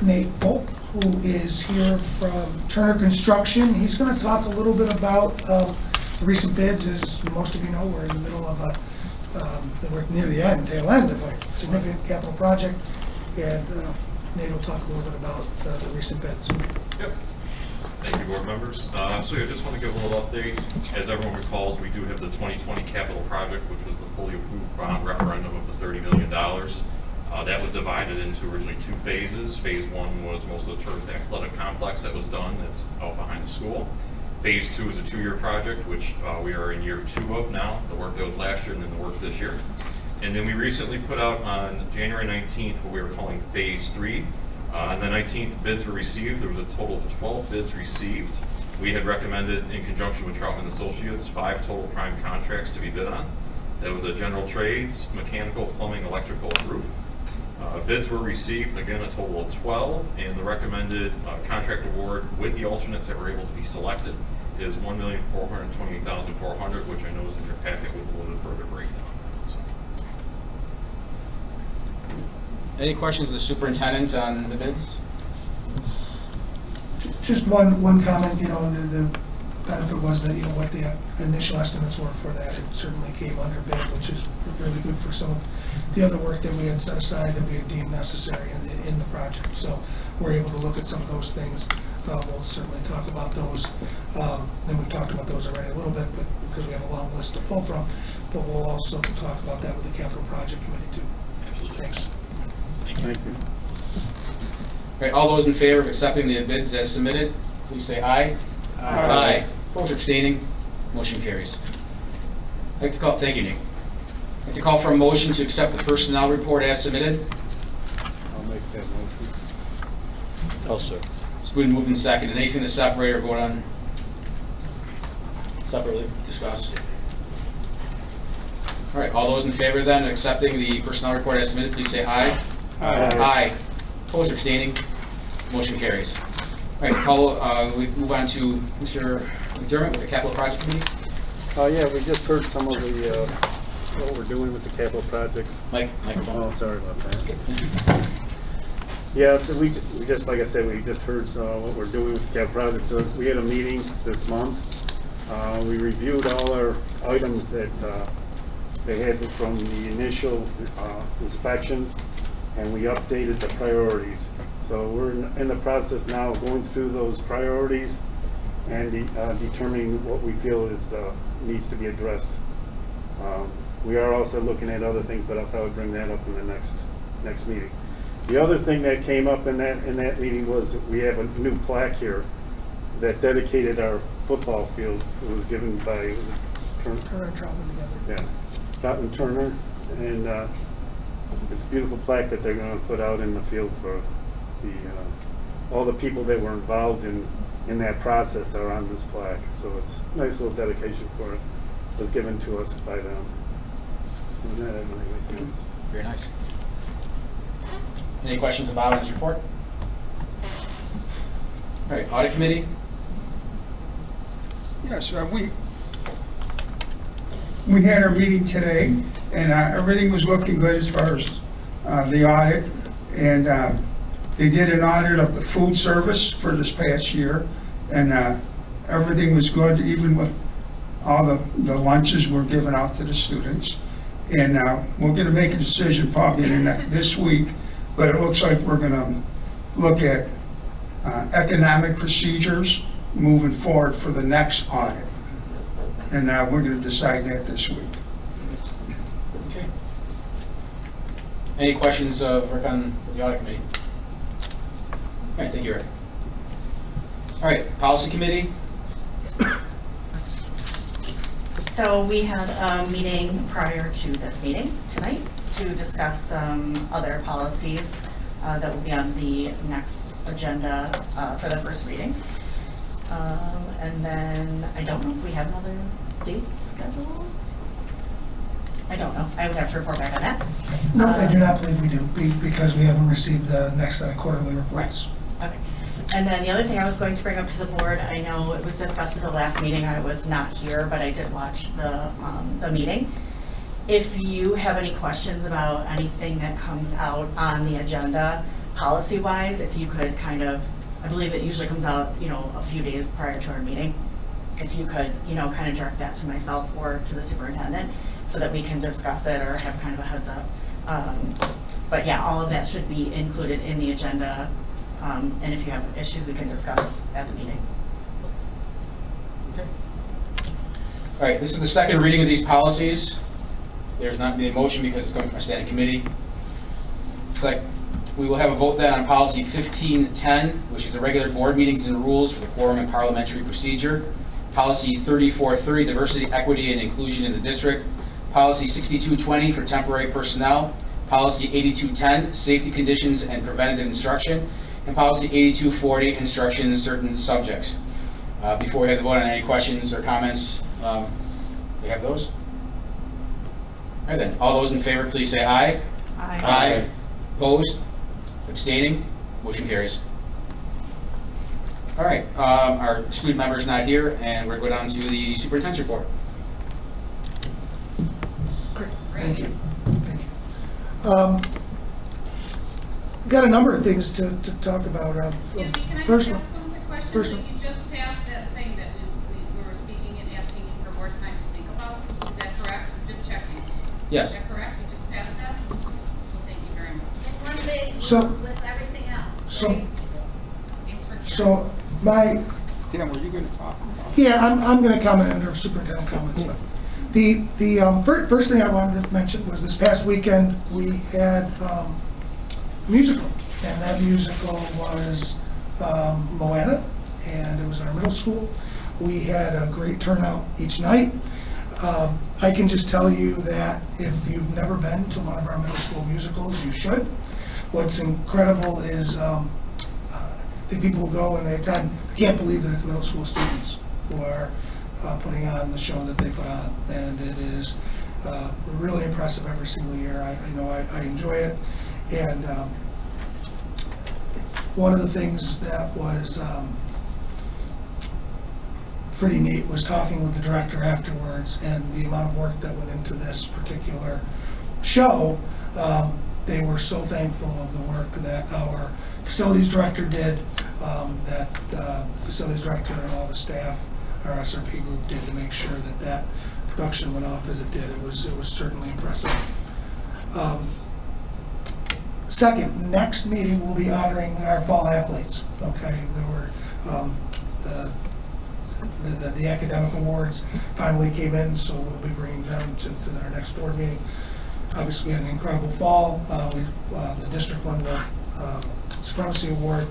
Nate Polk, who is here from Turner Construction. He's going to talk a little bit about the recent bids. As most of you know, we're in the middle of we're near the tail end of a significant capital project. And Nate will talk a little bit about the recent bids. Yep. Thank you, board members. So I just want to give a little update. As everyone recalls, we do have the 2020 capital project, which was the fully approved bond referendum of the $30 million. That was divided into originally 2 phases. Phase 1 was most of the turf athletic complex that was done. That's out behind the school. Phase 2 is a 2-year project, which we are in year 2 of now. The work that was last year and then the work this year. And then we recently put out on January 19th what we were calling Phase 3. On the 19th, bids were received. There was a total of 12 bids received. We had recommended, in conjunction with Troutman Associates, 5 total prime contracts to be bid on. That was a general trades, mechanical, plumbing, electrical, and roof. Bids were received, again, a total of 12, and the recommended contract award with the alternates that were able to be selected is $1,428,400, which I know is in your packet with a little bit further breakdown. So. Any questions of the superintendent on the bids? Just one comment, the benefit was that, what the initial estimates were for that, it certainly came under bid, which is really good for some of the other work that we had set aside that we had deemed necessary in the project. So we're able to look at some of those things. We'll certainly talk about those. And we've talked about those already a little bit, but because we have a long list to pull from, but we'll also talk about that with the capital project committee too. Absolutely. Thanks. Thank you. All right, all those in favor of accepting the bids as submitted, please say aye. Aye. Opposed or abstaining, motion carries. I'd like to call, thank you, Nick. I'd like to call for a motion to accept the personnel report as submitted. I'll make that motion. I'll second. It's been moved and seconded. Anything to separate or vote on separately, discuss? All right, all those in favor then of accepting the personnel report as submitted, please say aye. Aye. Aye. Opposed or abstaining, motion carries. All right, we move on to Mr. McDermott with the Capital Project Committee. Yeah, we just heard some of the, what we're doing with the capital projects. Microphone. Oh, sorry about that. Yeah, so we just, like I said, we just heard what we're doing with the capital projects. So we had a meeting this month. We reviewed all our items that they had from the initial inspection, and we updated the priorities. So we're in the process now of going through those priorities and determining what we feel needs to be addressed. We are also looking at other things, but I'll probably bring that up in the next meeting. The other thing that came up in that meeting was that we have a new plaque here that dedicated our football field. It was given by Turner and Troutman together. Yeah, Troutman Turner, and it's a beautiful plaque that they're going to put out in the field for all the people that were involved in that process are on this plaque. So it's a nice little dedication for it. It was given to us by them. Very nice. Any questions about his report? All right, Audit Committee. Yes, we had our meeting today, and everything was looking good as far as the audit. And they did an audit of the food service for this past year, and everything was good, even with all the lunches were given out to the students. And we're going to make a decision probably this week, but it looks like we're going to look at economic procedures moving forward for the next audit. And we're going to decide that this week. Okay. Any questions of Rick on the Audit Committee? All right, thank you, Rick. All All right, Policy Committee? So we had a meeting prior to this meeting tonight to discuss some other policies that will be on the next agenda for the first reading. And then I don't know if we have another date scheduled. I don't know. I would have to report back on that. No, I do not believe we do, because we haven't received the next set of quarterly reports. Okay. And then the other thing I was going to bring up to the board, I know it was discussed at the last meeting, I was not here, but I did watch the meeting. If you have any questions about anything that comes out on the agenda, policy-wise, if you could kind of, I believe it usually comes out, a few days prior to our meeting. If you could, kind of direct that to myself or to the superintendent so that we can discuss it or have kind of a heads up. But yeah, all of that should be included in the agenda. And if you have issues, we can discuss at the meeting. Okay. All right, this is the second reading of these policies. There's not been a motion because it's going from a standing committee. Looks like we will have a vote then on policy 1510, which is the regular board meetings and rules for the quorum and parliamentary procedure. Policy 3430, diversity, equity, and inclusion in the district. Policy 6220 for temporary personnel. Policy 8210, safety conditions and preventative instruction. And policy 8240, instruction in certain subjects. Before we have the vote on any questions or comments, we have those? All right then, all those in favor, please say aye. Aye. Aye. Opposed? Abstaining? Motion carries. All right, our student member is not here, and we're going to go down to the superintendent's report. Great. Thank you. Thank you. Got a number of things to talk about. Excuse me, can I First ask one. one quick question? First So one. you just passed that thing that we were speaking and asking you for more time to think about. Is that correct? Just checking. Yes. Is that correct? You just passed that? Well, thank you very much. One big So- with everything else. So, Thanks for sharing. so my, Tim, were you going to talk? yeah, I'm going to comment under superintendent comments. But the first thing I wanted to mention was this past weekend, we had a musical, and that musical was Moana, and it was in our middle school. We had a great turnout each night. I can just tell you that if you've never been to one of our middle school musicals, you should. What's incredible is the people who go and they attend, can't believe that it's middle school students who are putting on the show that they put on. And it is really impressive every single year. I know I enjoy it. And one of the things that was pretty neat was talking with the director afterwards, and the amount of work that went into this particular show. They were so thankful of the work that our facilities director did, that the facilities director and all the staff, our SRP group did to make sure that that production went off as it did. It was certainly impressive. Second, next meeting we'll be honoring our fall athletes. Okay, there were the academic awards finally came in, so we'll be bringing them to our next board meeting. Obviously, we had an incredible fall. The district won the Supremacy Award,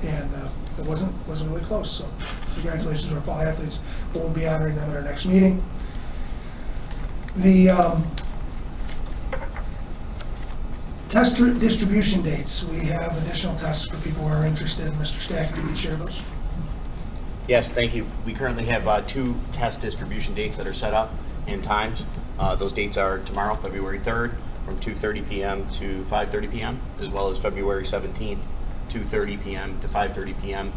and it wasn't really close. So, congratulations to our fall athletes. But we'll be honoring them at our next meeting. The test distribution dates. We have additional tests for people who are interested. Mr. Stack, can you share those? Yes, thank you. We currently have 2 test distribution dates that are set up and times. Those dates are tomorrow, February 3rd, from 2:30 p.m. to 5:30 p.m., as well as February 17th, 2:30 p.m. to 5:30 p.m.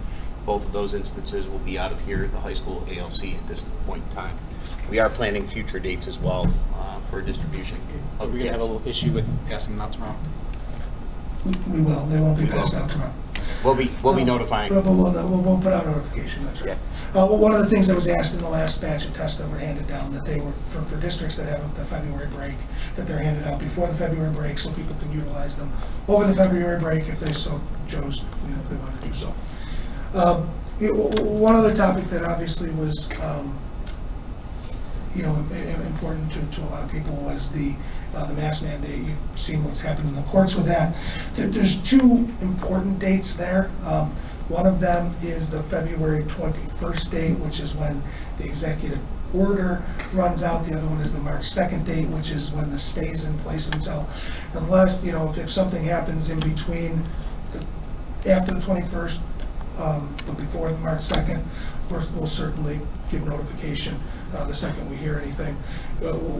Both of those instances will be out of here at the high school ALC at this point in time. We are planning future dates as well for distribution. Are we going to have a little issue with passing them out tomorrow? We will. They won't be passed out tomorrow. We'll be notifying. But we'll put out notification, that's right. Yeah. Well, one of the things that was asked in the last batch of tests that were handed down, that they were, for districts that have the February break, that they're handed out before the February break so people can utilize them over the February break if they so chose, if they want to do so. One other topic that obviously was important to a lot of people was the mask mandate. You've seen what's happened in the courts with that. There's 2 important dates there. One of them is the February 21st date, which is when the executive order runs out. The other one is the March 2nd date, which is when the stay is in place until, unless, you know, if something happens in between, after the 21st, but before the March 2nd, we'll certainly give notification the second we hear anything.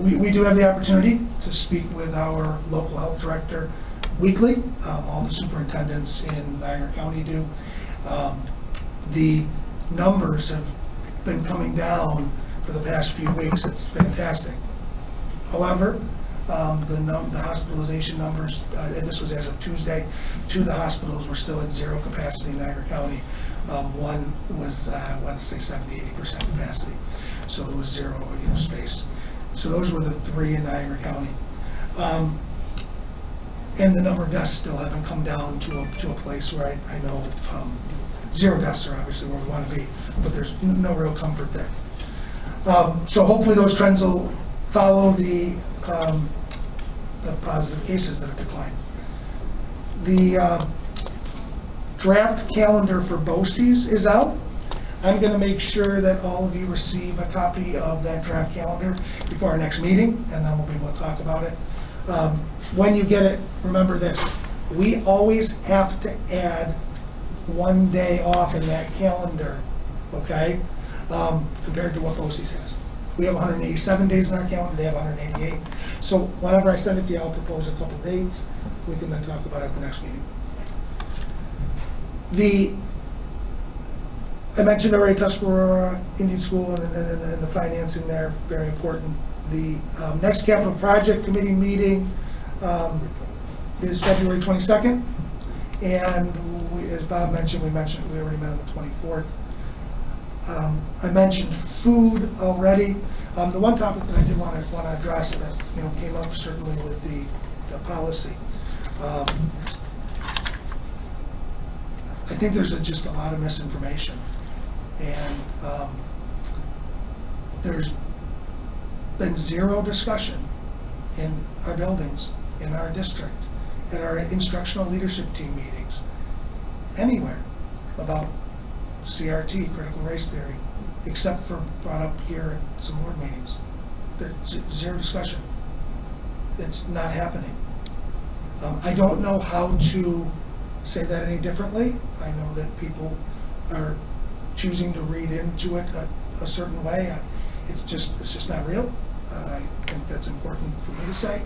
We do have the opportunity to speak with our local health director weekly. All the superintendents in Niagara County do. The numbers have been coming down for the past few weeks. It's fantastic. However, the hospitalization numbers, and this was as of Tuesday, 2 of the hospitals were still at 0 capacity in Niagara County. One was, I want to say 70-80% capacity. So there was 0, space. So those were the 3 in Niagara County. And the number of deaths still haven't come down to a place where I know 0 deaths are obviously where we want to be, but there's no real comfort there. So hopefully those trends will follow the positive cases that have declined. The draft calendar for BOCES is out. I'm going to make sure that all of you receive a copy of that draft calendar before our next meeting, and then we'll be able to talk about it. When you get it, remember this: we always have to add 1 day off in that calendar, okay? Compared to what BOCES has. We have 187 days in our calendar, they have 188. So whenever I send it to you, I'll propose a couple dates. We can then talk about it at the next meeting. I mentioned already Tuscarora Indian School and the financing there, very important. The next capital project committee meeting is February 22nd. And as Bob mentioned, we already met on the 24th. I mentioned food already. The one topic that I did want to address that came up certainly with the policy. I think there's just a lot of misinformation, and there's been 0 discussion in our buildings, in our district, at our instructional leadership team meetings, anywhere about CRT, critical race theory, except for brought up here at some board meetings. There's 0 discussion. It's not happening. I don't know how to say that any differently. I know that people are choosing to read into it a certain way. It's just not real. I think that's important for me to say.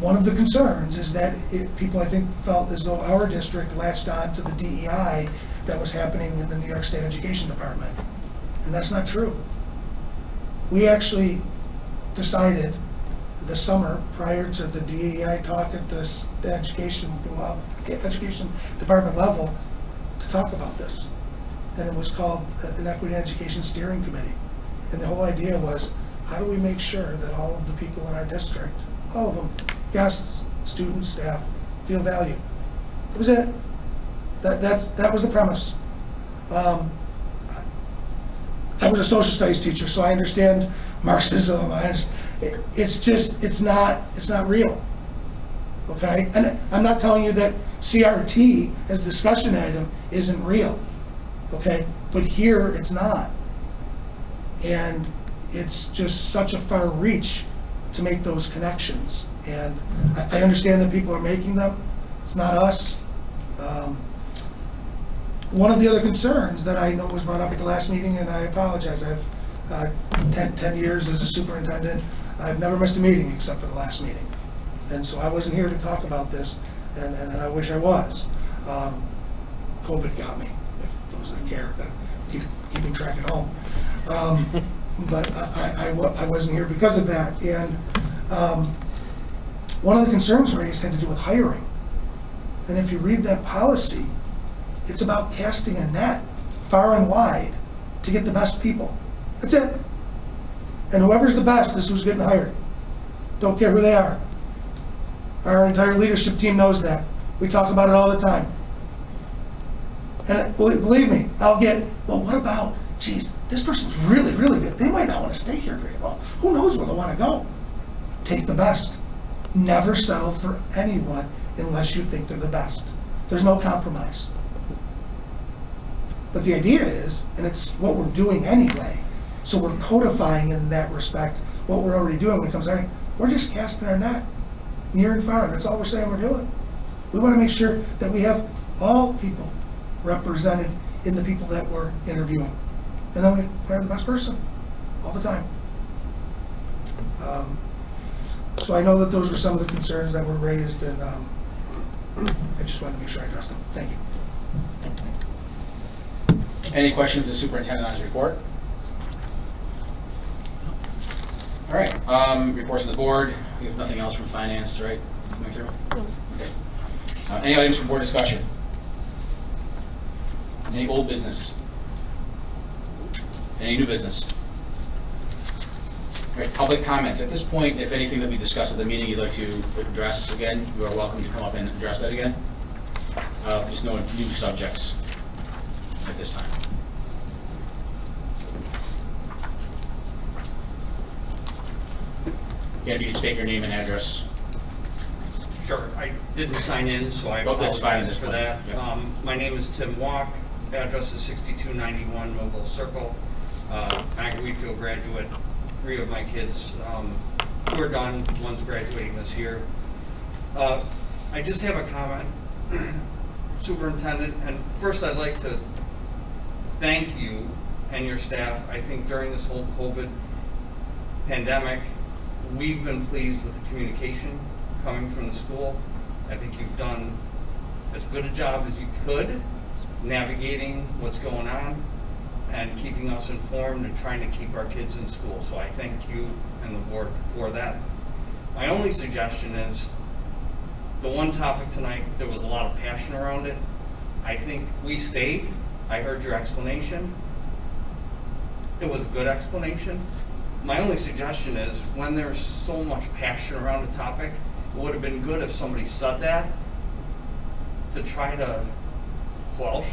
One of the concerns is that people, I think, felt as though our district latched on to the DEI that was happening in the New York State Education Department. And that's not true. We actually decided this summer, prior to the DEI talk at the education department level, to talk about this. And it was called an Equity in Education Steering Committee. And the whole idea was, how do we make sure that all of the people in our district, all of them, guests, students, staff, feel valued? That was it. That was the premise. I was a social studies teacher, so I understand Marxism. It's not real. Okay? And I'm not telling you that CRT as a discussion item isn't real. Okay? But here it's not. And it's just such a far reach to make those connections. And I understand that people are making them. It's not us. One of the other concerns that I know was brought up at the last meeting, and I apologize, I've 10 years as a superintendent, I've never missed a meeting except for the last meeting. And so I wasn't here to talk about this, and I wish I was. COVID got me, if those that care, that keeping track at home. But I wasn't here because of that. And one of the concerns raised had to do with hiring. And if you read that policy, it's about casting a net far and wide to get the best people. That's it. And whoever's the best is who's getting hired. Don't care who they are. Our entire leadership team knows that. We talk about it all the time. And believe me, I'll get, well, what about, geez, this person's really, really good. They might not want to stay here very long. Who knows where they want to go? Take the best. never settle for anyone unless you think they're the best. There's no compromise. But the idea is, and it's what we're doing anyway, so we're codifying in that respect what we're already doing when it comes to hiring. We're just casting our net near and far. That's all we're saying we're doing. We want to make sure that we have all people represented in the people that we're interviewing. And then we hire the best person all the time. So I know that those were some of the concerns that were raised, and I just wanted to make sure I addressed them. Thank you. Any questions of the superintendent on his report? All right, reports of the board. We have nothing else from finance, right? Coming through? Okay. Any items for board discussion? Any old business? Any new business? All right, public comments. At this point, if anything that we discussed at the meeting you'd like to address again, you are welcome to come up and address that again. Just no new subjects at this time. Again, if you can state your name and address. Sure, I didn't sign in, so I Oh, that's fine at apologize this for point. that. Yeah. My name is Tim Walk, address is 6291 Mobile Circle. Niagara Wheatfield graduate, 3 of my kids who are done, one's graduating this year. I just have a comment, Superintendent, and first I'd like to thank you and your staff. I think during this whole COVID pandemic, we've been pleased with the communication coming from the school. I think you've done as good a job as you could navigating what's going on and keeping us informed and trying to keep our kids in school. So I thank you and the board for that. My only suggestion is, the one topic tonight, there was a lot of passion around it. I think we stayed. I heard your explanation. It was a good explanation. My only suggestion is, when there's so much passion around a topic, it would have been good if somebody said that to try to quell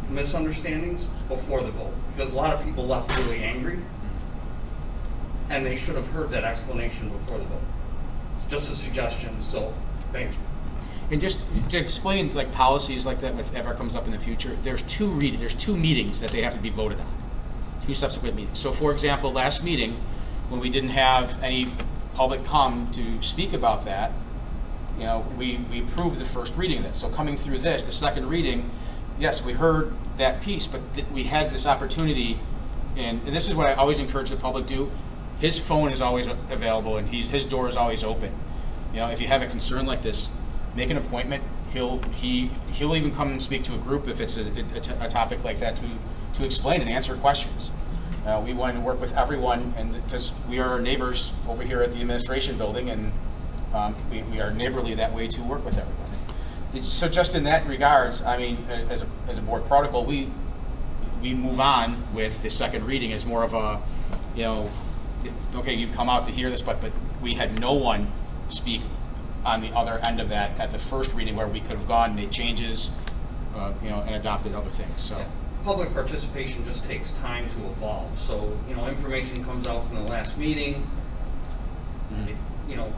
misunderstandings before the vote, because a lot of people left really angry, and they should have heard that explanation before the vote. It's just a suggestion, so thank you. And just to explain, like, policies like that, if ever comes up in the future, there's two meetings that they have to be voted on, 2 subsequent meetings. So for example, last meeting, when we didn't have any public come to speak about that, you know, we approved the first reading of this. So coming through this, the second reading, yes, we heard that piece, but we had this opportunity, and this is what I always encourage the public to do. His phone is always available, and his door is always open. You know, if you have a concern like this, make an appointment. He'll even come and speak to a group if it's a topic like that to explain and answer questions. We want to work with everyone, and because we are neighbors over here at the administration building, and we are neighborly that way to work with everyone. So just in that regards, I mean, as a board protocol, we move on with the second reading as more of a, you know, okay, you've come out to hear this, but we had no one speak on the other end of that at the first reading, where we could have gone and made changes, you know, and adopted other things. So. Yeah. Public participation just takes time to evolve. So, you know, information comes out from the last meeting. You know,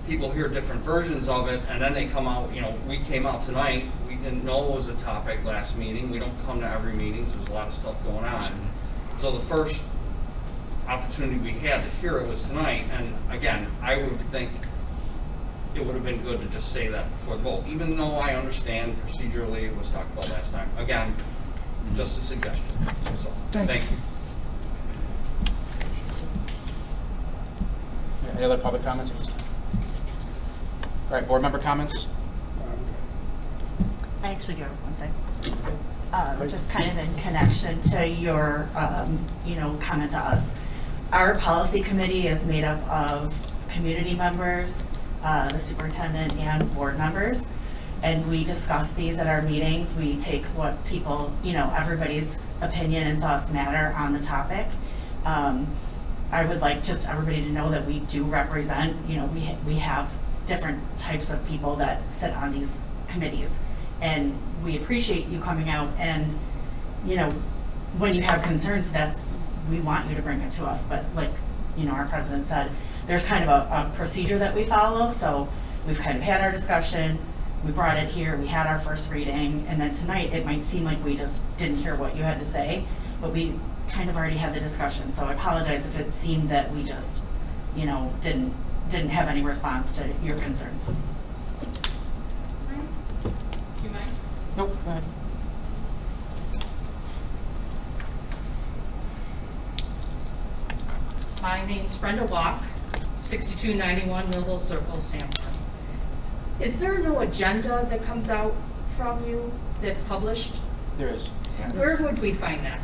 people hear different versions of it, and then they come out, you know, we came out tonight, we didn't know it was a topic last meeting. We don't come to every meeting, so there's a lot of stuff going on. So the first opportunity we had to hear it was tonight, and again, I would think it would have been good to just say that before the vote, even though I understand procedurally it was talked about last time. Again, just a suggestion. So, thank you. Any other public comments at this time? All right, board member comments? I actually do have one thing. Just kind of in connection to your, you know, comment to us. Our policy committee is made up of community members, the superintendent, and board members. And we discuss these at our meetings. We take what people, you know, everybody's opinion and thoughts matter on the topic. I would like just everybody to know that we do represent, you know, we have different types of people that sit on these committees. And we appreciate you coming out, and, you know, when you have concerns, we want you to bring it to us. But like, you know, our president said, there's kind of a procedure that we follow, so we've kind of had our discussion, we brought it here, we had our first reading, and then tonight it might seem like we just didn't hear what you had to say, but we kind of already had the discussion, so I apologize if it seemed that we just, you know, didn't have any response to your concerns. Do you mind? Nope, go ahead. My name's Brenda Walk, 6291 Millville Circle, Sanford. Is there no agenda that comes out from you that's published? There is. Where would we find that?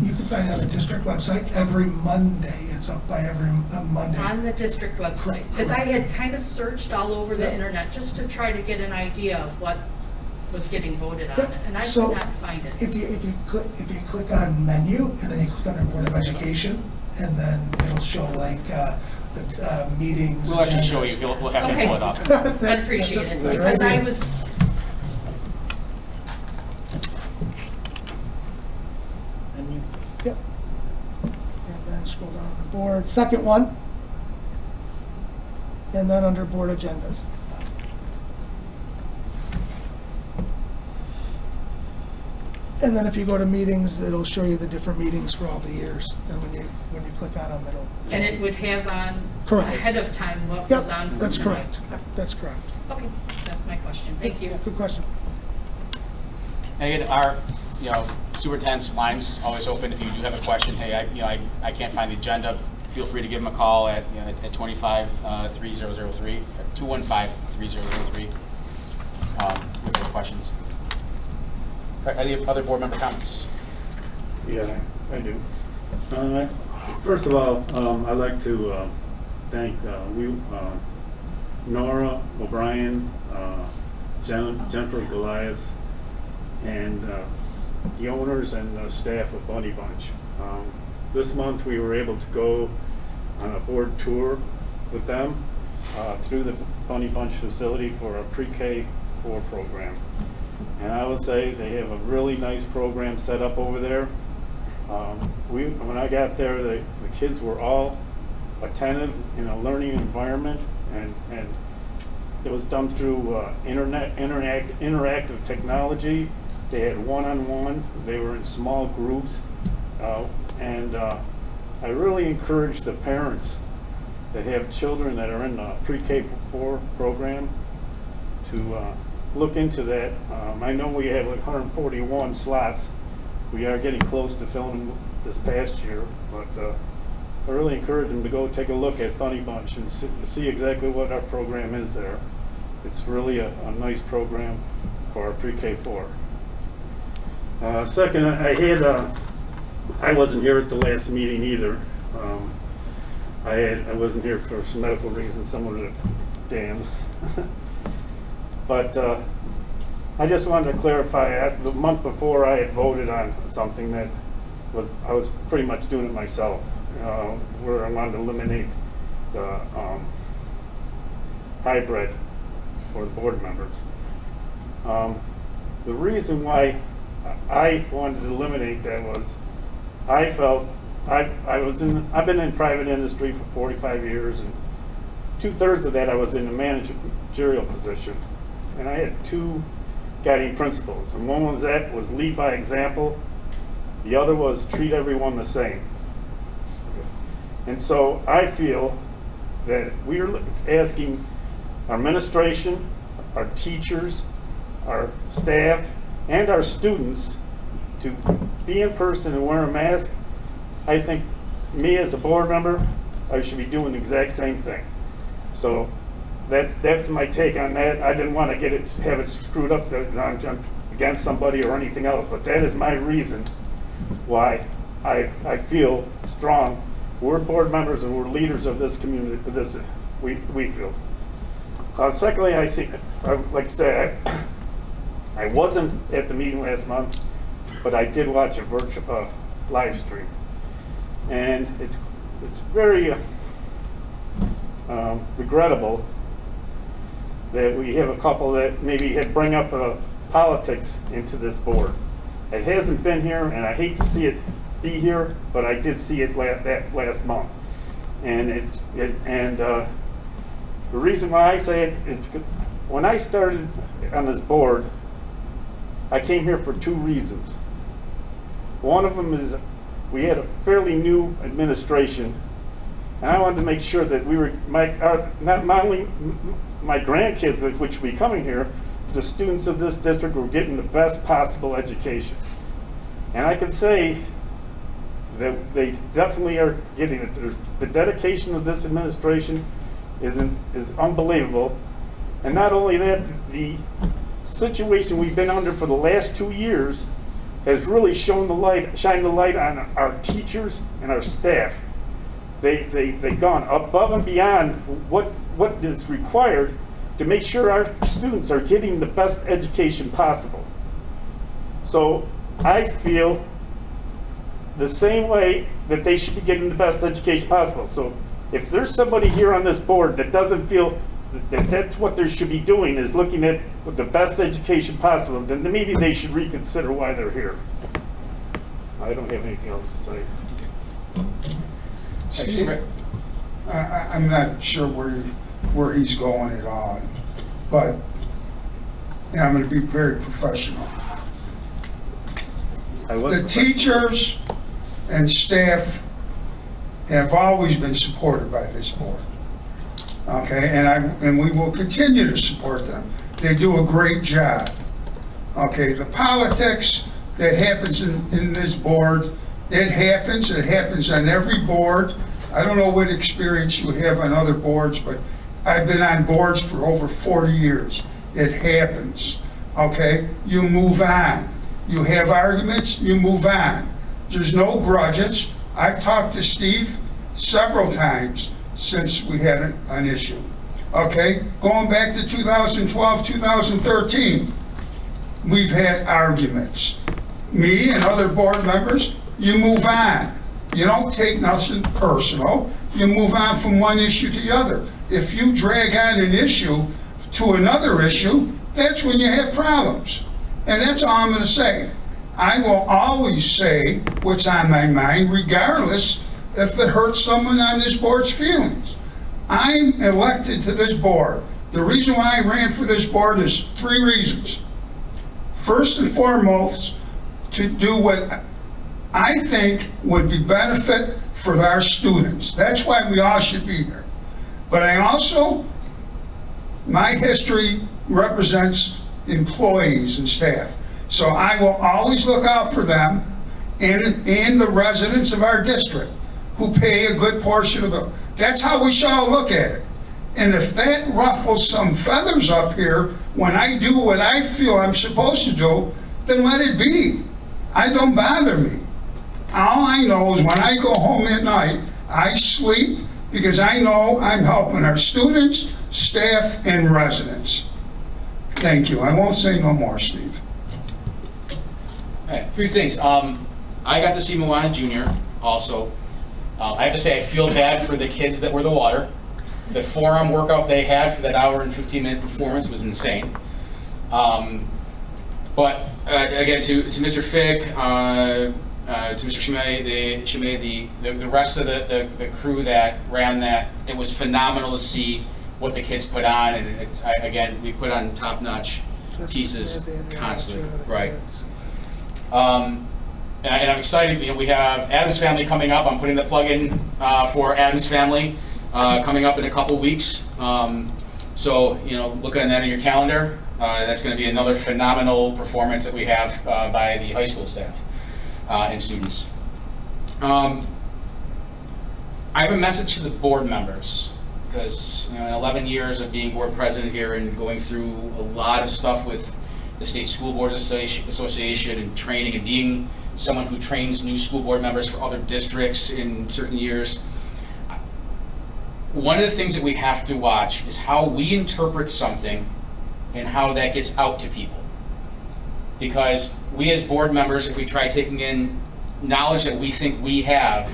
You can find it on the district website every Monday. It's up by every Monday. On the district website? Because I had kind of searched all over the internet just to try to get an idea of what was getting voted on, and I So, could not find it. If you click on menu, and then you click under Board of Education, and then it'll show like the meetings. We'll actually show you, we'll have you pull it up. I'd appreciate it, because I was, Yep. And then scroll down to the board, second one. And then under board agendas. And then if you go to meetings, it'll show you the different meetings for all the years. And when you click on them, it'll. and it would have on Correct. ahead of time what Yep, was on. for that's tonight. correct. That's correct. Okay, that's my question. Thank you. Good question. And again, our, you know, superintendent's line's always open. If you do have a question, hey, I can't find the agenda, feel free to give them a call at, you know, at 253-0003, 215-3003, with those questions. Any other board member comments? Yeah, I do. First of all, I'd like to thank Nora O'Brien, Jennifer Goliath, and the owners and the staff of Bunny Bunch. This month we were able to go on a board tour with them through the Bunny Bunch facility for a pre-K-4 program. And I would say they have a really nice program set up over there. When I got there, the kids were all attentive in a learning environment, and it was done through interactive technology. They had one-on-one. They were in small groups, and I really encourage the parents that have children that are in the pre-K-4 program to look into that. I know we have like 141 slots. We are getting close to filling them this past year, but I really encourage them to go take a look at Bunny Bunch and see exactly what our program is there. It's really a nice program for our pre-K-4. Second, I wasn't here at the last meeting either. I wasn't here for some medical reasons, some of the dams. But I just wanted to clarify, the month before I had voted on something that I was pretty much doing it myself, where I wanted to eliminate the hybrid for the board members. The reason why I wanted to eliminate that was I felt I've been in private industry for 45 years, and 2/3 of that I was in a managerial position. And I had two guiding principles, and one was lead by example. The other was treat everyone the same. And so I feel that we are asking our administration, our teachers, our staff, and our students to be in person and wear a mask. I think me as a board member, I should be doing the exact same thing. So that's my take on that. I didn't want to have it screwed up that I'm against somebody or anything else, but that is my reason why I feel strong. We're board members and we're leaders of this community. We feel. Secondly, like I said, I wasn't at the meeting last month, but I did watch a virtual live stream, and it's very regrettable that we have a couple that maybe had bring up politics into this board. It hasn't been here, and I hate to see it be here, but I did see it last month. And the reason why I say it is because when I started on this board, I came here for two reasons. One of them is we had a fairly new administration, and I wanted to make sure that we were, not only my grandkids, which will be coming here, the students of this district were getting the best possible education. And I can say that they definitely are getting it. The dedication of this administration is unbelievable. And not only that, the situation we've been under for the last 2 years has really shined the light on our teachers and our staff. They've gone above and beyond what is required to make sure our students are getting the best education possible. So I feel the same way that they should be getting the best education possible. So if there's somebody here on this board that doesn't feel that that's what they should be doing, is looking at the best education possible, then maybe they should reconsider why they're here. I don't have anything else to say. Steve, I'm not sure where he's going at all, but I'm going to be very professional. The teachers and staff have always been supported by this board. Okay, and we will continue to support them. They do a great job. Okay, the politics that happens in this board, it happens on every board. I don't know what experience you have on other boards, but I've been on boards for over 40 years. It happens. Okay, you move on. You have arguments, you move on. There's no grudges. I've talked to Steve several times since we had an issue. Okay, going back to 2012, 2013, we've had arguments. Me and other board members, you move on. You don't take nothing personal. You move on from one issue to the other. If you drag on an issue to another issue, that's when you have problems. And that's all I'm going to say. I will always say what's on my mind, regardless if it hurts someone on this board's feelings. I'm elected to this board. The reason why I ran for this board is 3 reasons. First and foremost, to do what I think would be benefit for our students. That's why we all should be here. But I also, my history represents employees and staff. So I will always look out for them and the residents of our district who pay a good portion of it. That's how we shall look at it. And if that ruffles some feathers up here when I do what I feel I'm supposed to do, then let it be. I don't bother me. All I know is when I go home at night, I sleep because I know I'm helping our students, staff, and residents. Thank you. I won't say no more, Steve. All right, 3 things. I got to see Moana Jr. also. I have to say I feel bad for the kids that were the water. The forearm workout they had for that hour and 15-minute performance was insane. But again, to Mr. Fig, to Mr. Chimay, the rest of the crew that ran that, it was phenomenal to see what the kids put on, and again, we put on top-notch pieces constantly, right? And I'm excited. You know, we have Adam's Family coming up. I'm putting the plug in for Adam's Family coming up in a couple weeks. So you know, look at that in your calendar. That's going to be another phenomenal performance that we have by the high school staff and students. I have a message to the board members, because you know, in 11 years of being board president here and going through a lot of stuff with the State School Boards Association and training, and being someone who trains new school board members for other districts in certain years, one of the things that we have to watch is how we interpret something and how that gets out to people. Because we as board members, if we try taking in knowledge that we think we have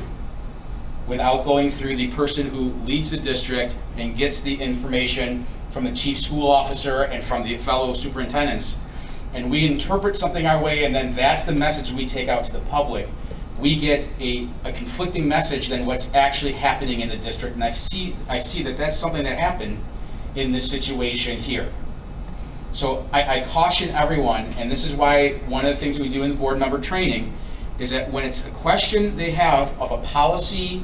without going through the person who leads the district and gets the information from the chief school officer and from the fellow superintendents, and we interpret something our way, and then that's the message we take out to the public, we get a conflicting message than what's actually happening in the district. And I see that that's something that happened in this situation here. So I caution everyone, and this is why one of the things we do in the board member training is that when it's a question they have of a policy,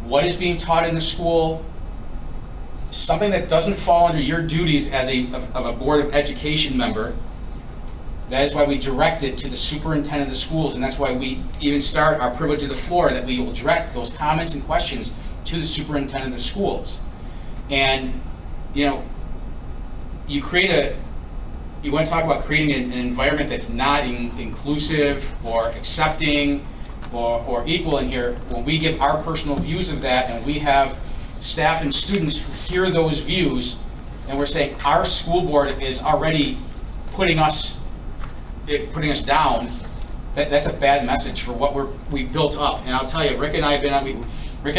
what is being taught in the school, something that doesn't fall under your duties as a Board of Education member, that is why we direct it to the superintendent of the schools, and that's why we even start our privilege of the floor, that we will direct those comments and questions to the superintendent of the schools. And, you know, you want to talk about creating an environment that's not inclusive or accepting or equal in here. When we give our personal views of that, and we have staff and students who hear those views, and we're saying our school board is already putting us down, that's a bad message for what we've built up. And I'll tell you, Rick and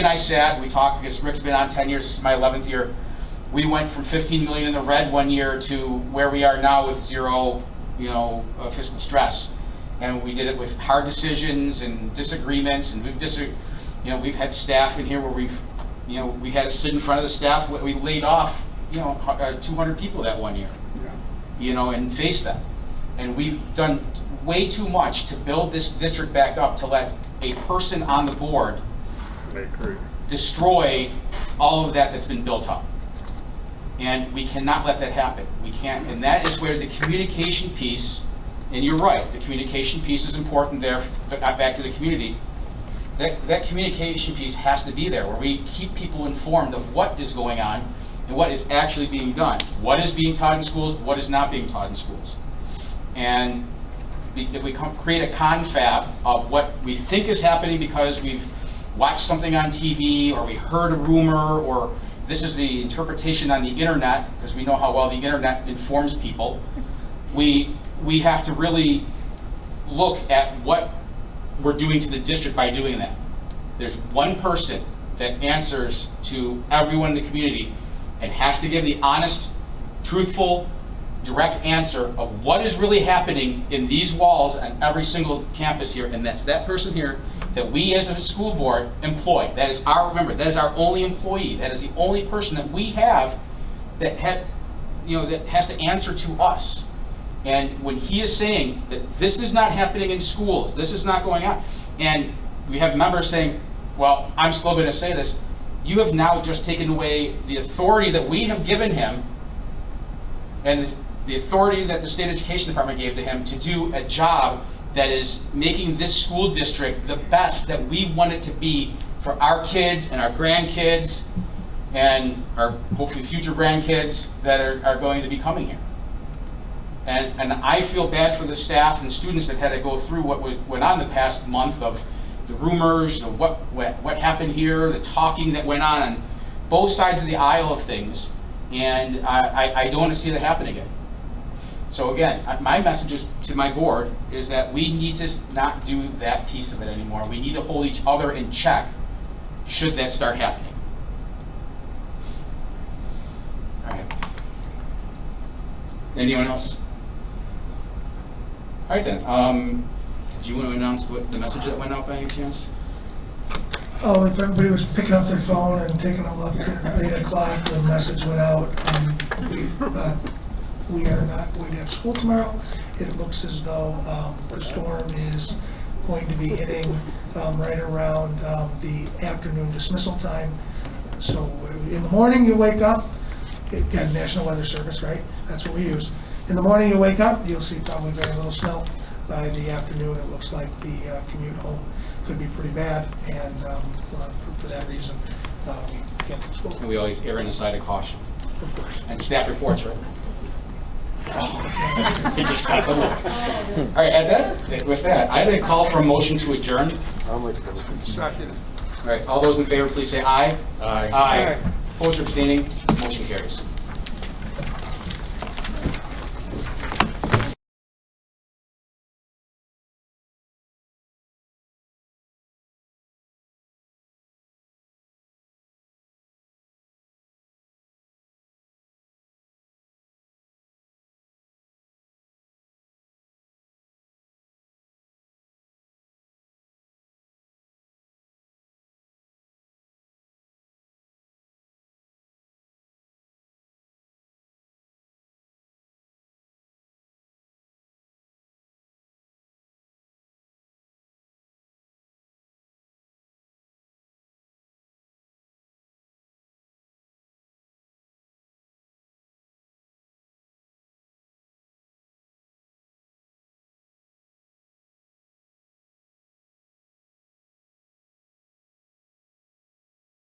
I sat, we talked, because Rick's been on 10 years, this is my 11th year. We went from 15 million in the red one year to where we are now with zero, fiscal stress. And we did it with hard decisions and disagreements, and we've had staff in here where we had to sit in front of the staff, we laid off, 200 people that one year, and face them. And we've done way too much to build this district back up to let a person on the board destroy all of that's been built up. And we cannot let that happen. We can't, and that is where the communication piece, and you're right, the communication piece is important there, back to the community. That communication piece has to be there, where we keep people informed of what is going on and what is actually being done. What is being taught in schools, what is not being taught in schools. And if we create a confab of what we think is happening because we've watched something on TV, or we heard a rumor, or this is the interpretation on the internet, because we know how well the internet informs people, we have to really look at what we're doing to the district by doing that. There's one person that answers to everyone in the community and has to give the honest, truthful, direct answer of what is really happening in these walls on every single campus here, and that's that person here that we as a school board employ. That is our only employee. That is the only person that we have that has to answer to us. And when he is saying that this is not happening in schools, this is not going on, and we have members saying, well, I'm still going to say this, you have now just taken away the authority that we have given him, and the authority that the state education department gave to him to do a job that is making this school district the best that we want it to be for our kids and our grandkids and our hopefully future grandkids that are going to be coming here. And I feel bad for the staff and students that had to go through what went on the past month of the rumors of what happened here, the talking that went on both sides of the aisle of things, and I don't want to see that happen again. So again, my message to my board is that we need to not do that piece of it anymore. We need to hold each other in check should that start happening. All right. Anyone else? All right then. Did you want to announce the message that went out by any chance? Oh, if everybody was picking up their phone and taking a look at 8 o'clock, the message went out. We are not going to have school tomorrow. It looks as though the storm is going to be hitting right around the afternoon dismissal time. So in the morning you wake up, got National Weather Service, right? That's what we use. In the morning you wake up, you'll see probably very little snow. By the afternoon, it looks like the commute home could be pretty bad, and for that reason, we can't do school. And we always err on the side of caution. Of course. And staff reports, right? He just got the look. All right, with that, I have a call for a motion to adjourn. I'll make a motion. Second. All right, all those in favor, please say aye. Aye. Aye. Opposed or abstaining, motion carries.